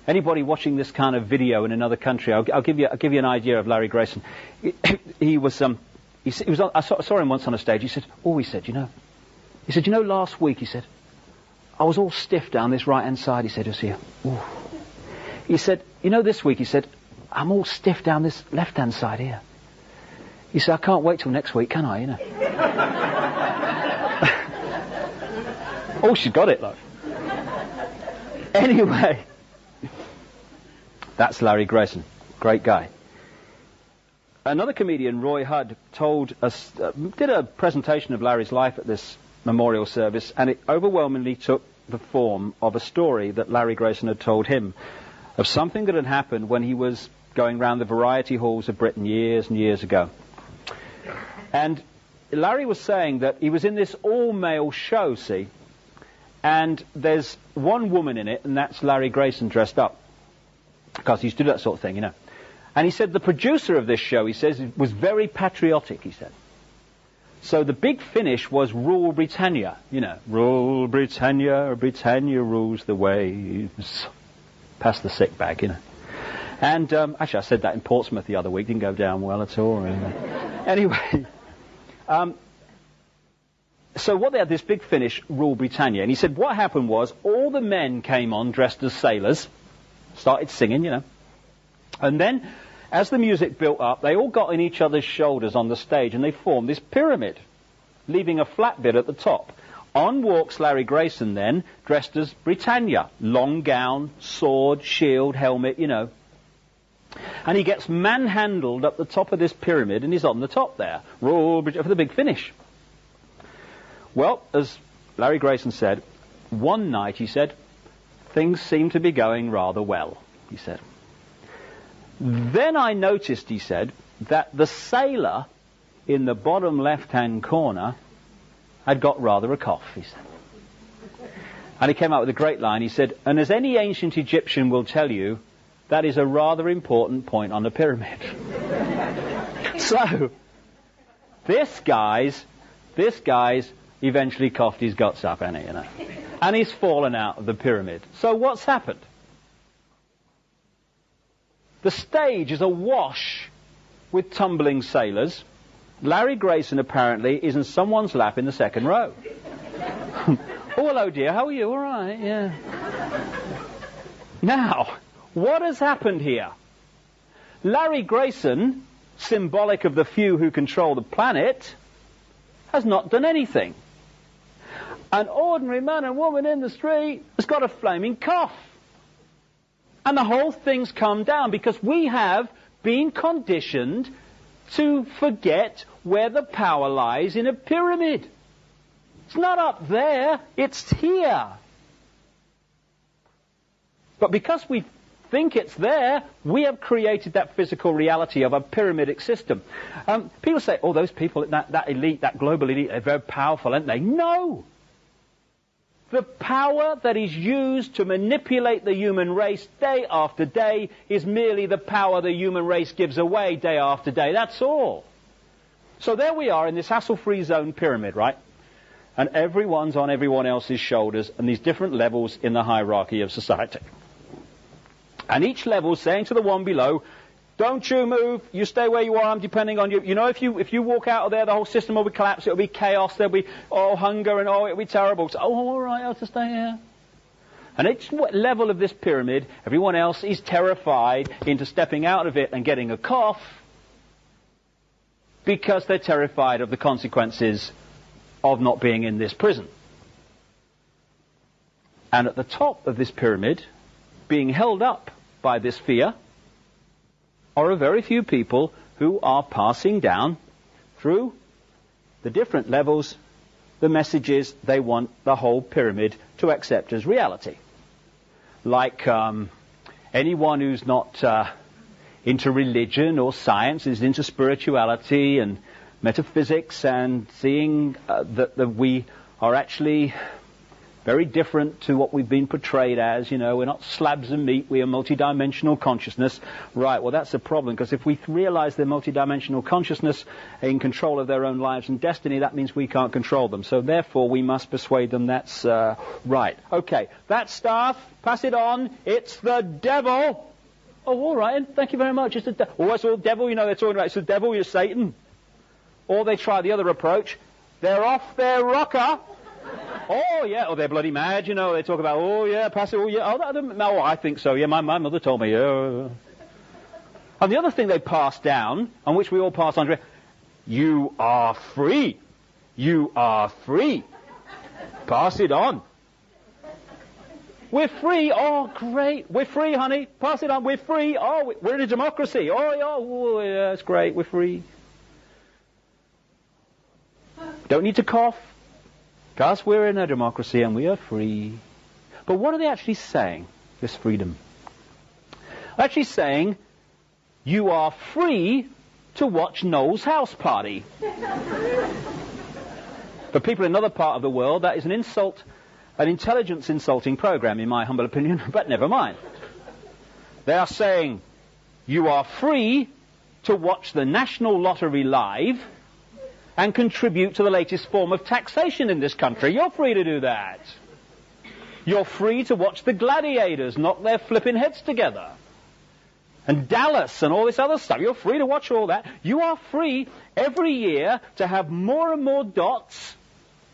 anybody watching this kind of video in another country, I'll give you an idea of Larry Grayson. He was I saw him once on a stage. He said, last week, he said, I was all stiff down this right-hand side. He said, it was here. Ooh. He said, this week, he said, I'm all stiff down this left-hand side here. He said, I can't wait till next week, can I, Oh, she's got it, look. Anyway, that's Larry Grayson. Great guy. Another comedian, Roy Hudd, did a presentation of Larry's life at this memorial service, and it overwhelmingly took the form of a story that Larry Grayson had told him of something that had happened when he was going around the variety halls of Britain years and years ago. And Larry was saying that he was in this all-male show, see, and there's one woman in it, and that's Larry Grayson dressed up, because he used to do that sort of thing, And he said the producer of this show, he says, was very patriotic, he said. So the big finish was Rule Britannia, Rule Britannia, Britannia rules the waves. Past the sick bag, And actually I said that in Portsmouth the other week, didn't go down well at all. Anyway, so what they had, this big finish, Rule Britannia, and he said what happened was all the men came on dressed as sailors, started singing, and then as the music built up, they all got in each other's shoulders on the stage and they formed this pyramid, leaving a flat bit at the top. On walks Larry Grayson then, dressed as Britannia, long gown, sword, shield, helmet, And he gets manhandled up the top of this pyramid and he's on the top there, for the big finish. Well, as Larry Grayson said, one night, he said, things seemed to be going rather well, he said. Then I noticed, he said, that the sailor in the bottom left-hand corner had got rather a cough, he said. And he came out with a great line. He said, and as any ancient Egyptian will tell you, that is a rather important point on the pyramid. So, this guy's eventually coughed his guts up, hasn't he, And he's fallen out of the pyramid. So what's happened? The stage is awash with tumbling sailors. Larry Grayson apparently is in someone's lap in the second row. Oh, hello, dear. How are you? All right, yeah. Now, what has happened here? Larry Grayson, symbolic of the few who control the planet, has not done anything. An ordinary man and woman in the street has got a flaming cough. And the whole thing's come down because we have been conditioned to forget where the power lies in a pyramid. It's not up there, it's here. But because we think it's there, we have created that physical reality of a pyramidic system. People say, oh, those people, that elite, that global elite, they're very powerful, aren't they? No! The power that is used to manipulate the human race day after day is merely the power the human race gives away day after day. That's all. So there we are in this hassle-free zone pyramid, right? And everyone's on everyone else's shoulders and these different levels in the hierarchy of society. And each level saying to the one below, don't you move, you stay where you are, I'm depending on you. If you walk out of there, the whole system will be collapsed, it'll be chaos, there'll be, hunger and, it'll be terrible. So, all right, I'll have to stay here. And each level of this pyramid, everyone else is terrified into stepping out of it and getting a cough because they're terrified of the consequences of not being in this prison. And at the top of this pyramid, being held up by this fear, are a very few people who are passing down through the different levels the messages they want the whole pyramid to accept as reality. Like anyone who's not into religion or science is into spirituality and metaphysics and seeing that we are actually Very different to what we've been portrayed as, we're not slabs of meat, we are multidimensional consciousness. Right, well that's a problem, because if we realize they're multidimensional consciousness in control of their own lives and destiny, that means we can't control them. So therefore we must persuade them that's right. Okay, that staff, pass it on, it's the devil. Oh, all right, thank you very much. It's the devil. Oh, it's all devil, they're talking about it's the devil, you're Satan. Or they try the other approach, they're off their rocker. Oh, yeah, they're bloody mad, they talk about, oh, yeah, pass it, oh, yeah, no, I think so, yeah, my mother told me, yeah. And the other thing they pass down, on which we all pass on, you are free. You are free. Pass it on. We're free. Oh, great. We're free, honey. Pass it on. We're free. Oh, we're in a democracy. Oh, yeah, it's great. We're free. Don't need to cough. Because we're in a democracy and we are free. But what are they actually saying, this freedom? They're actually saying, you are free to watch Noel's house party. For people in another part of the world, that is an insult, an intelligence insulting program, in my humble opinion, but never mind. They are saying, you are free to watch the National Lottery live and contribute to the latest form of taxation in this country. You're free to do that. You're free to watch the gladiators knock their flipping heads together. And Dallas and all this other stuff. You're free to watch all that. You are free every year to have more and more dots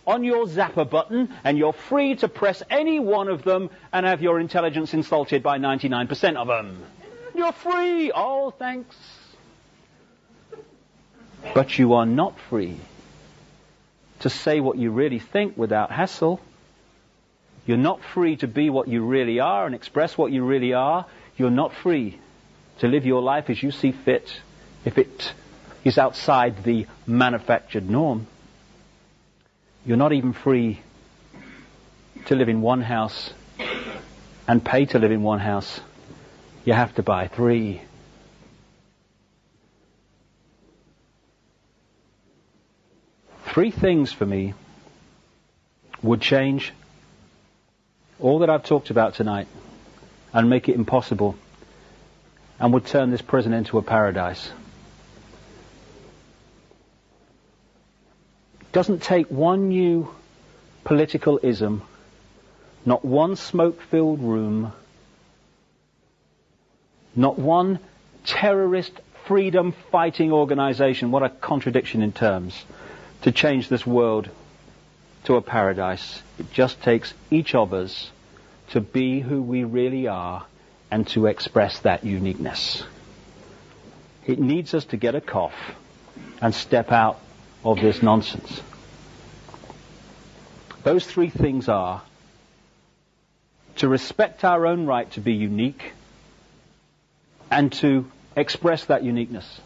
on your zapper button, and you're free to press any one of them and have your intelligence insulted by 99% of them. You're free. Oh, thanks. But you are not free to say what you really think without hassle. You're not free to be what you really are and express what you really are. You're not free to live your life as you see fit if it is outside the manufactured norm. You're not even free to live in one house and pay to live in one house. You have to buy 3. Three things for me would change all that I've talked about tonight and make it impossible and would turn this prison into a paradise. It doesn't take one new political ism, not one smoke-filled room, not one terrorist freedom-fighting organization, what a contradiction in terms, to change this world to a paradise. It just takes each of us to be who we really are and to express that uniqueness. It needs us to get a cough and step out of this nonsense. Those 3 things are to respect our own right to be unique and to express that uniqueness.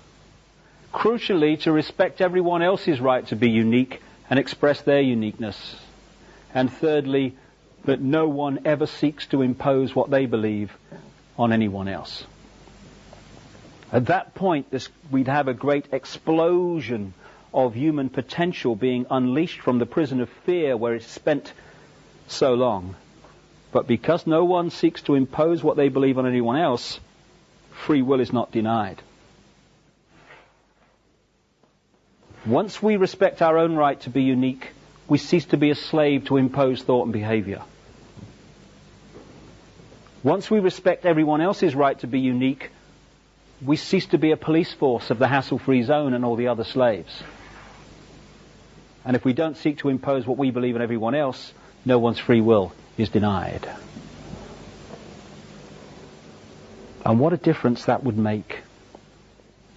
Crucially, to respect everyone else's right to be unique and express their uniqueness. And thirdly, that no one ever seeks to impose what they believe on anyone else. At that point, we'd have a great explosion of human potential being unleashed from the prison of fear where it's spent so long. But because no one seeks to impose what they believe on anyone else, free will is not denied. Once we respect our own right to be unique, we cease to be a slave to imposed thought and behavior. Once we respect everyone else's right to be unique, we cease to be a police force of the hassle-free zone and all the other slaves. And if we don't seek to impose what we believe on everyone else, no one's free will is denied. And what a difference that would make.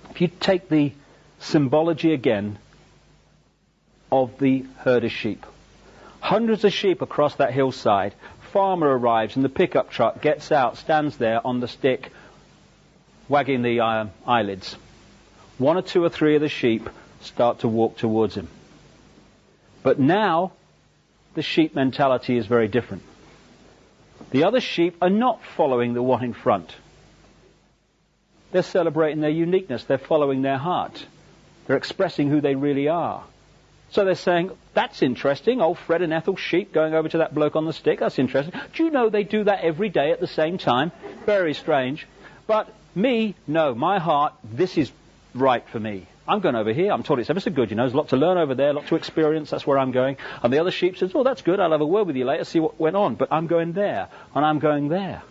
If you take the symbology again of the herd of sheep. Hundreds of sheep across that hillside. Farmer arrives in the pickup truck, gets out, stands there on the stick, wagging the eyelids. 1 or 2 or 3 of the sheep start to walk towards him. But now, the sheep mentality is very different. The other sheep are not following the one in front. They're celebrating their uniqueness. They're following their heart. They're expressing who they really are. So they're saying, that's interesting, old Fred and Ethel's sheep going over to that bloke on the stick, that's interesting. Do you know they do that every day at the same time? Very strange. But me, no, my heart, this is right for me. I'm going over here, I'm told it's ever so good, there's a lot to learn over there, a lot to experience, that's where I'm going. And the other sheep says, oh, that's good, I'll have a word with you later, see what went on. But I'm going there, and I'm going there.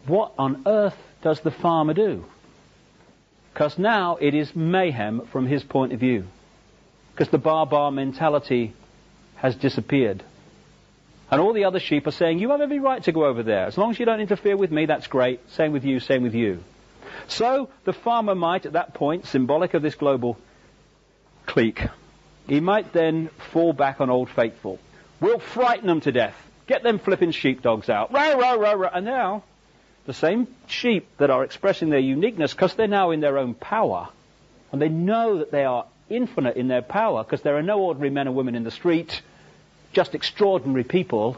What on earth does the farmer do? Because now it is mayhem from his point of view. Because the bar mentality has disappeared. And all the other sheep are saying, you have every right to go over there. As long as you don't interfere with me, that's great. Same with you, same with you. So the farmer might, at that point, symbolic of this global clique, he might then fall back on Old Faithful. We'll frighten them to death. Get them flipping sheepdogs out. Rah, rah, rah, rah. And now, the same sheep that are expressing their uniqueness, because they're now in their own power, and they know that they are infinite in their power, because there are no ordinary men and women in the street, just extraordinary people.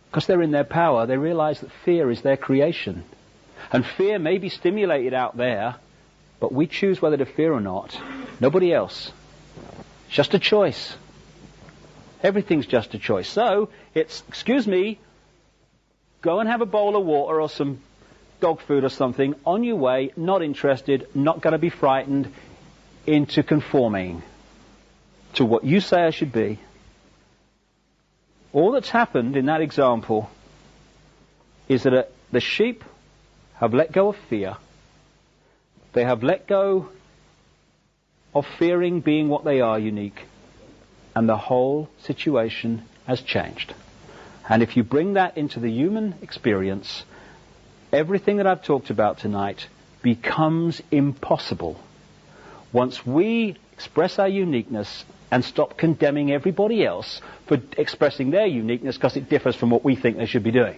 Because they're in their power, they realize that fear is their creation. And fear may be stimulated out there, but we choose whether to fear or not. Nobody else. It's just a choice. Everything's just a choice. So, it's, excuse me, go and have a bowl of water or some dog food or something, on your way, not interested, not going to be frightened into conforming to what you say I should be. All that's happened in that example is that the sheep have let go of fear. They have let go of fearing being what they are, unique. And the whole situation has changed. And if you bring that into the human experience, everything that I've talked about tonight becomes impossible once we express our uniqueness and stop condemning everybody else for expressing their uniqueness because it differs from what we think they should be doing.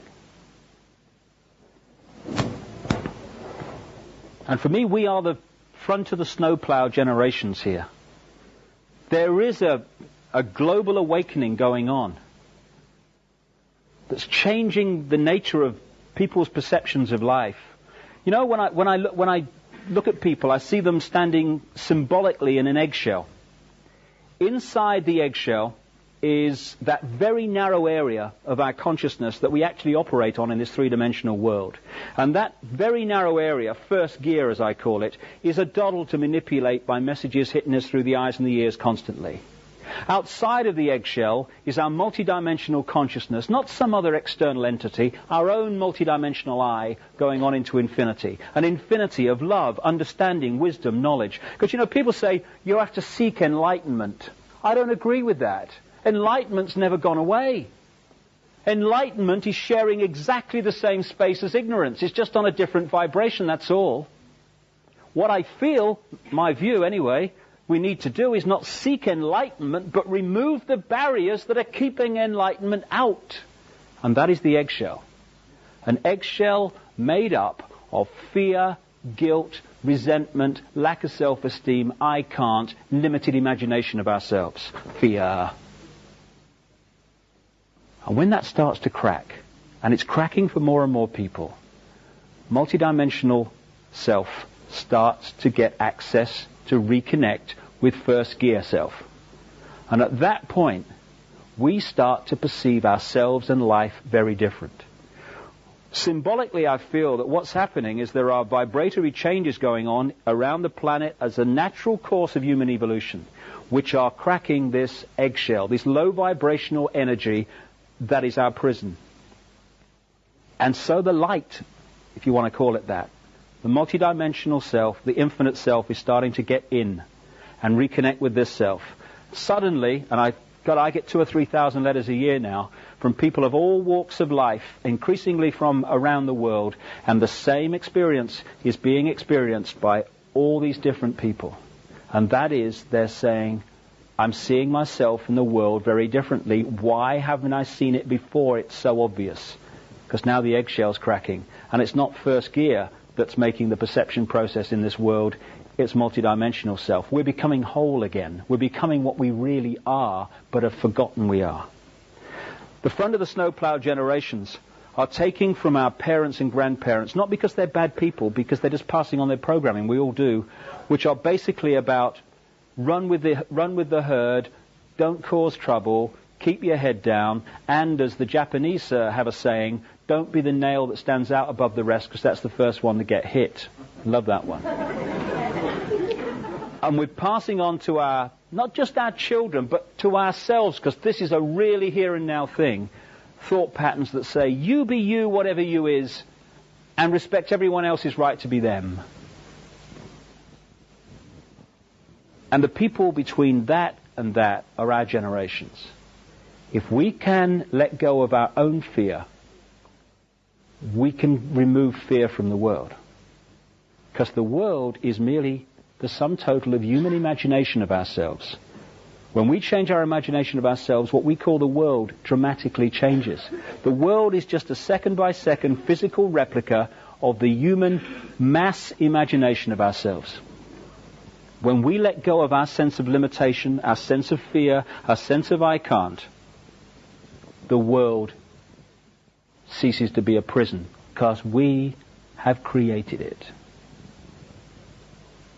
And for me, we are the front of the snowplow generations here. There is a global awakening going on that's changing the nature of people's perceptions of life. When I look at people, I see them standing symbolically in an eggshell. Inside the eggshell is that very narrow area of our consciousness that we actually operate on in this three-dimensional world. And that very narrow area, first gear as I call it, is a doddle to manipulate by messages hitting us through the eyes and the ears constantly. Outside of the eggshell is our multidimensional consciousness, not some other external entity, our own multidimensional I going on into infinity. An infinity of love, understanding, wisdom, knowledge. Because, people say you have to seek enlightenment. I don't agree with that. Enlightenment's never gone away. Enlightenment is sharing exactly the same space as ignorance. It's just on a different vibration, that's all. What I feel, my view anyway, we need to do is not seek enlightenment, but remove the barriers that are keeping enlightenment out. And that is the eggshell. An eggshell made up of fear, guilt, resentment, lack of self-esteem, I can't, limited imagination of ourselves. Fear. And when that starts to crack, and it's cracking for more and more people, multidimensional self starts to get access to reconnect with first gear self. And at that point, we start to perceive ourselves and life very different. Symbolically, I feel that what's happening is there are vibratory changes going on around the planet as a natural course of human evolution, which are cracking this eggshell, this low vibrational energy that is our prison. And so the light, if you want to call it that, the multidimensional self, the infinite self, is starting to get in and reconnect with this self. Suddenly, and I get 2,000 or 3,000 letters a year now from people of all walks of life, increasingly from around the world, and the same experience is being experienced by all these different people. And that is, they're saying, I'm seeing myself in the world very differently. Why haven't I seen it before? It's so obvious. Because now the eggshell's cracking. And it's not first gear that's making the perception process in this world. It's multidimensional self. We're becoming whole again. We're becoming what we really are, but have forgotten we are. The front of the snowplow generations are taking from our parents and grandparents, not because they're bad people, because they're just passing on their programming, we all do, which are basically about run with the herd, don't cause trouble, keep your head down, and as the Japanese have a saying, don't be the nail that stands out above the rest, because that's the first one to get hit. Love that one. And we're passing on to our, not just our children, but to ourselves, because this is a really here and now thing, thought patterns that say, you be you, whatever you is, and respect everyone else's right to be them. And the people between that and that are our generations. If we can let go of our own fear, we can remove fear from the world. Because the world is merely the sum total of human imagination of ourselves. When we change our imagination of ourselves, what we call the world dramatically changes. The world is just a second-by-second physical replica of the human mass imagination of ourselves. When we let go of our sense of limitation, our sense of fear, our sense of I can't, the world ceases to be a prison, because we have created it.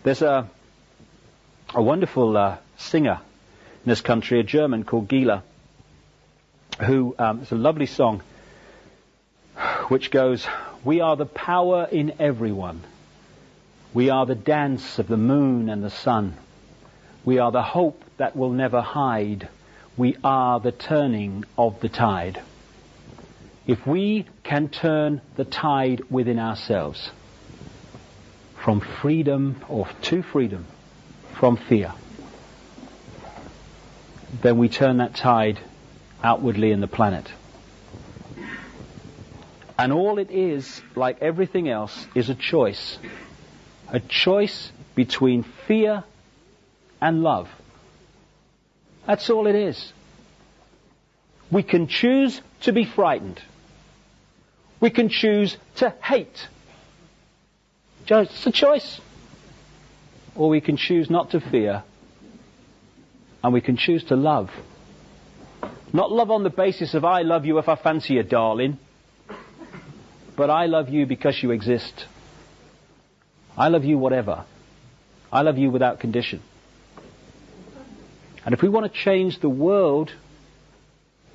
There's a wonderful singer in this country, a German called Gila, who, it's a lovely song, which goes, we are the power in everyone. We are the dance of the moon and the sun. We are the hope that will never hide. We are the turning of the tide. If we can turn the tide within ourselves, from freedom or to freedom, from fear, then we turn that tide outwardly in the planet. And all it is, like everything else, is a choice. A choice between fear and love. That's all it is. We can choose to be frightened. We can choose to hate. It's a choice. Or we can choose not to fear, and we can choose to love. Not love on the basis of I love you if I fancy you, darling, but I love you because you exist. I love you whatever. I love you without condition. And if we want to change the world,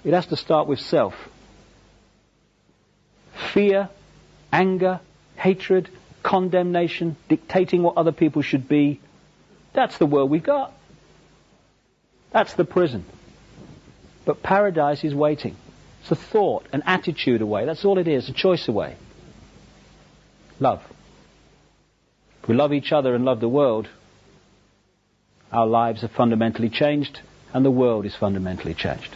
it has to start with self. Fear, anger, hatred, condemnation, dictating what other people should be, that's the world we've got. That's the prison. But paradise is waiting. It's a thought, an attitude away. That's all it is, a choice away. Love. If we love each other and love the world, our lives are fundamentally changed and the world is fundamentally changed.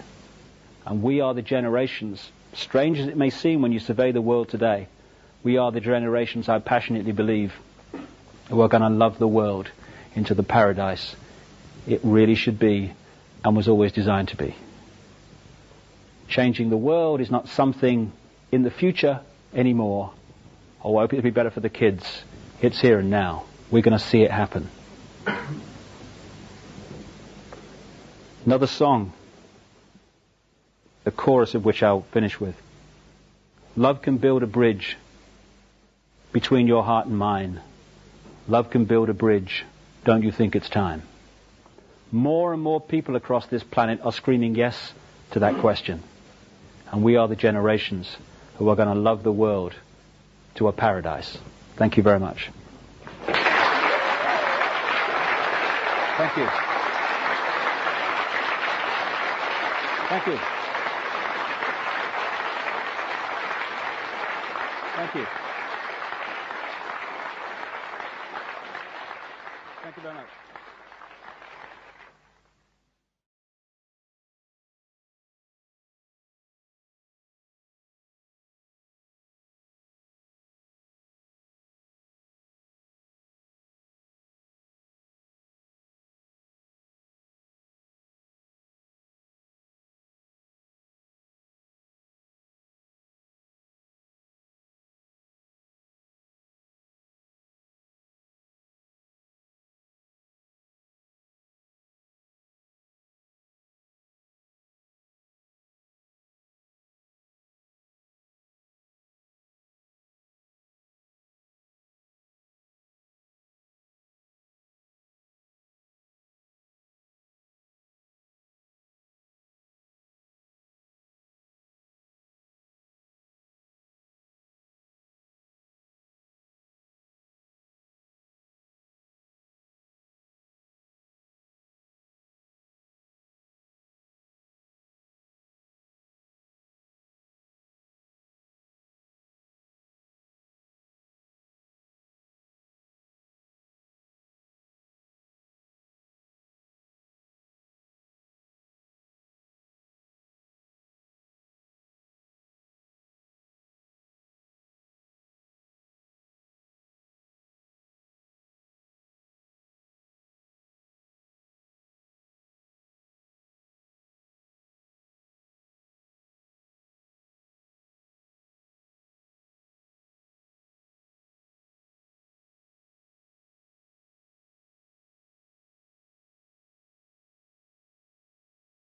And we are the generations, strange as it may seem when you survey the world today, we are the generations, I passionately believe, who are going to love the world into the paradise it really should be and was always designed to be. Changing the world is not something in the future anymore. Oh, I hope it'll be better for the kids. It's here and now. We're going to see it happen. Another song, the chorus of which I'll finish with. Love can build a bridge between your heart and mine. Love can build a bridge. Don't you think it's time? More and more people across this planet are screaming yes to that question. And we are the generations who are going to love the world to a paradise. Thank you very much. Thank you. Thank you. Thank you.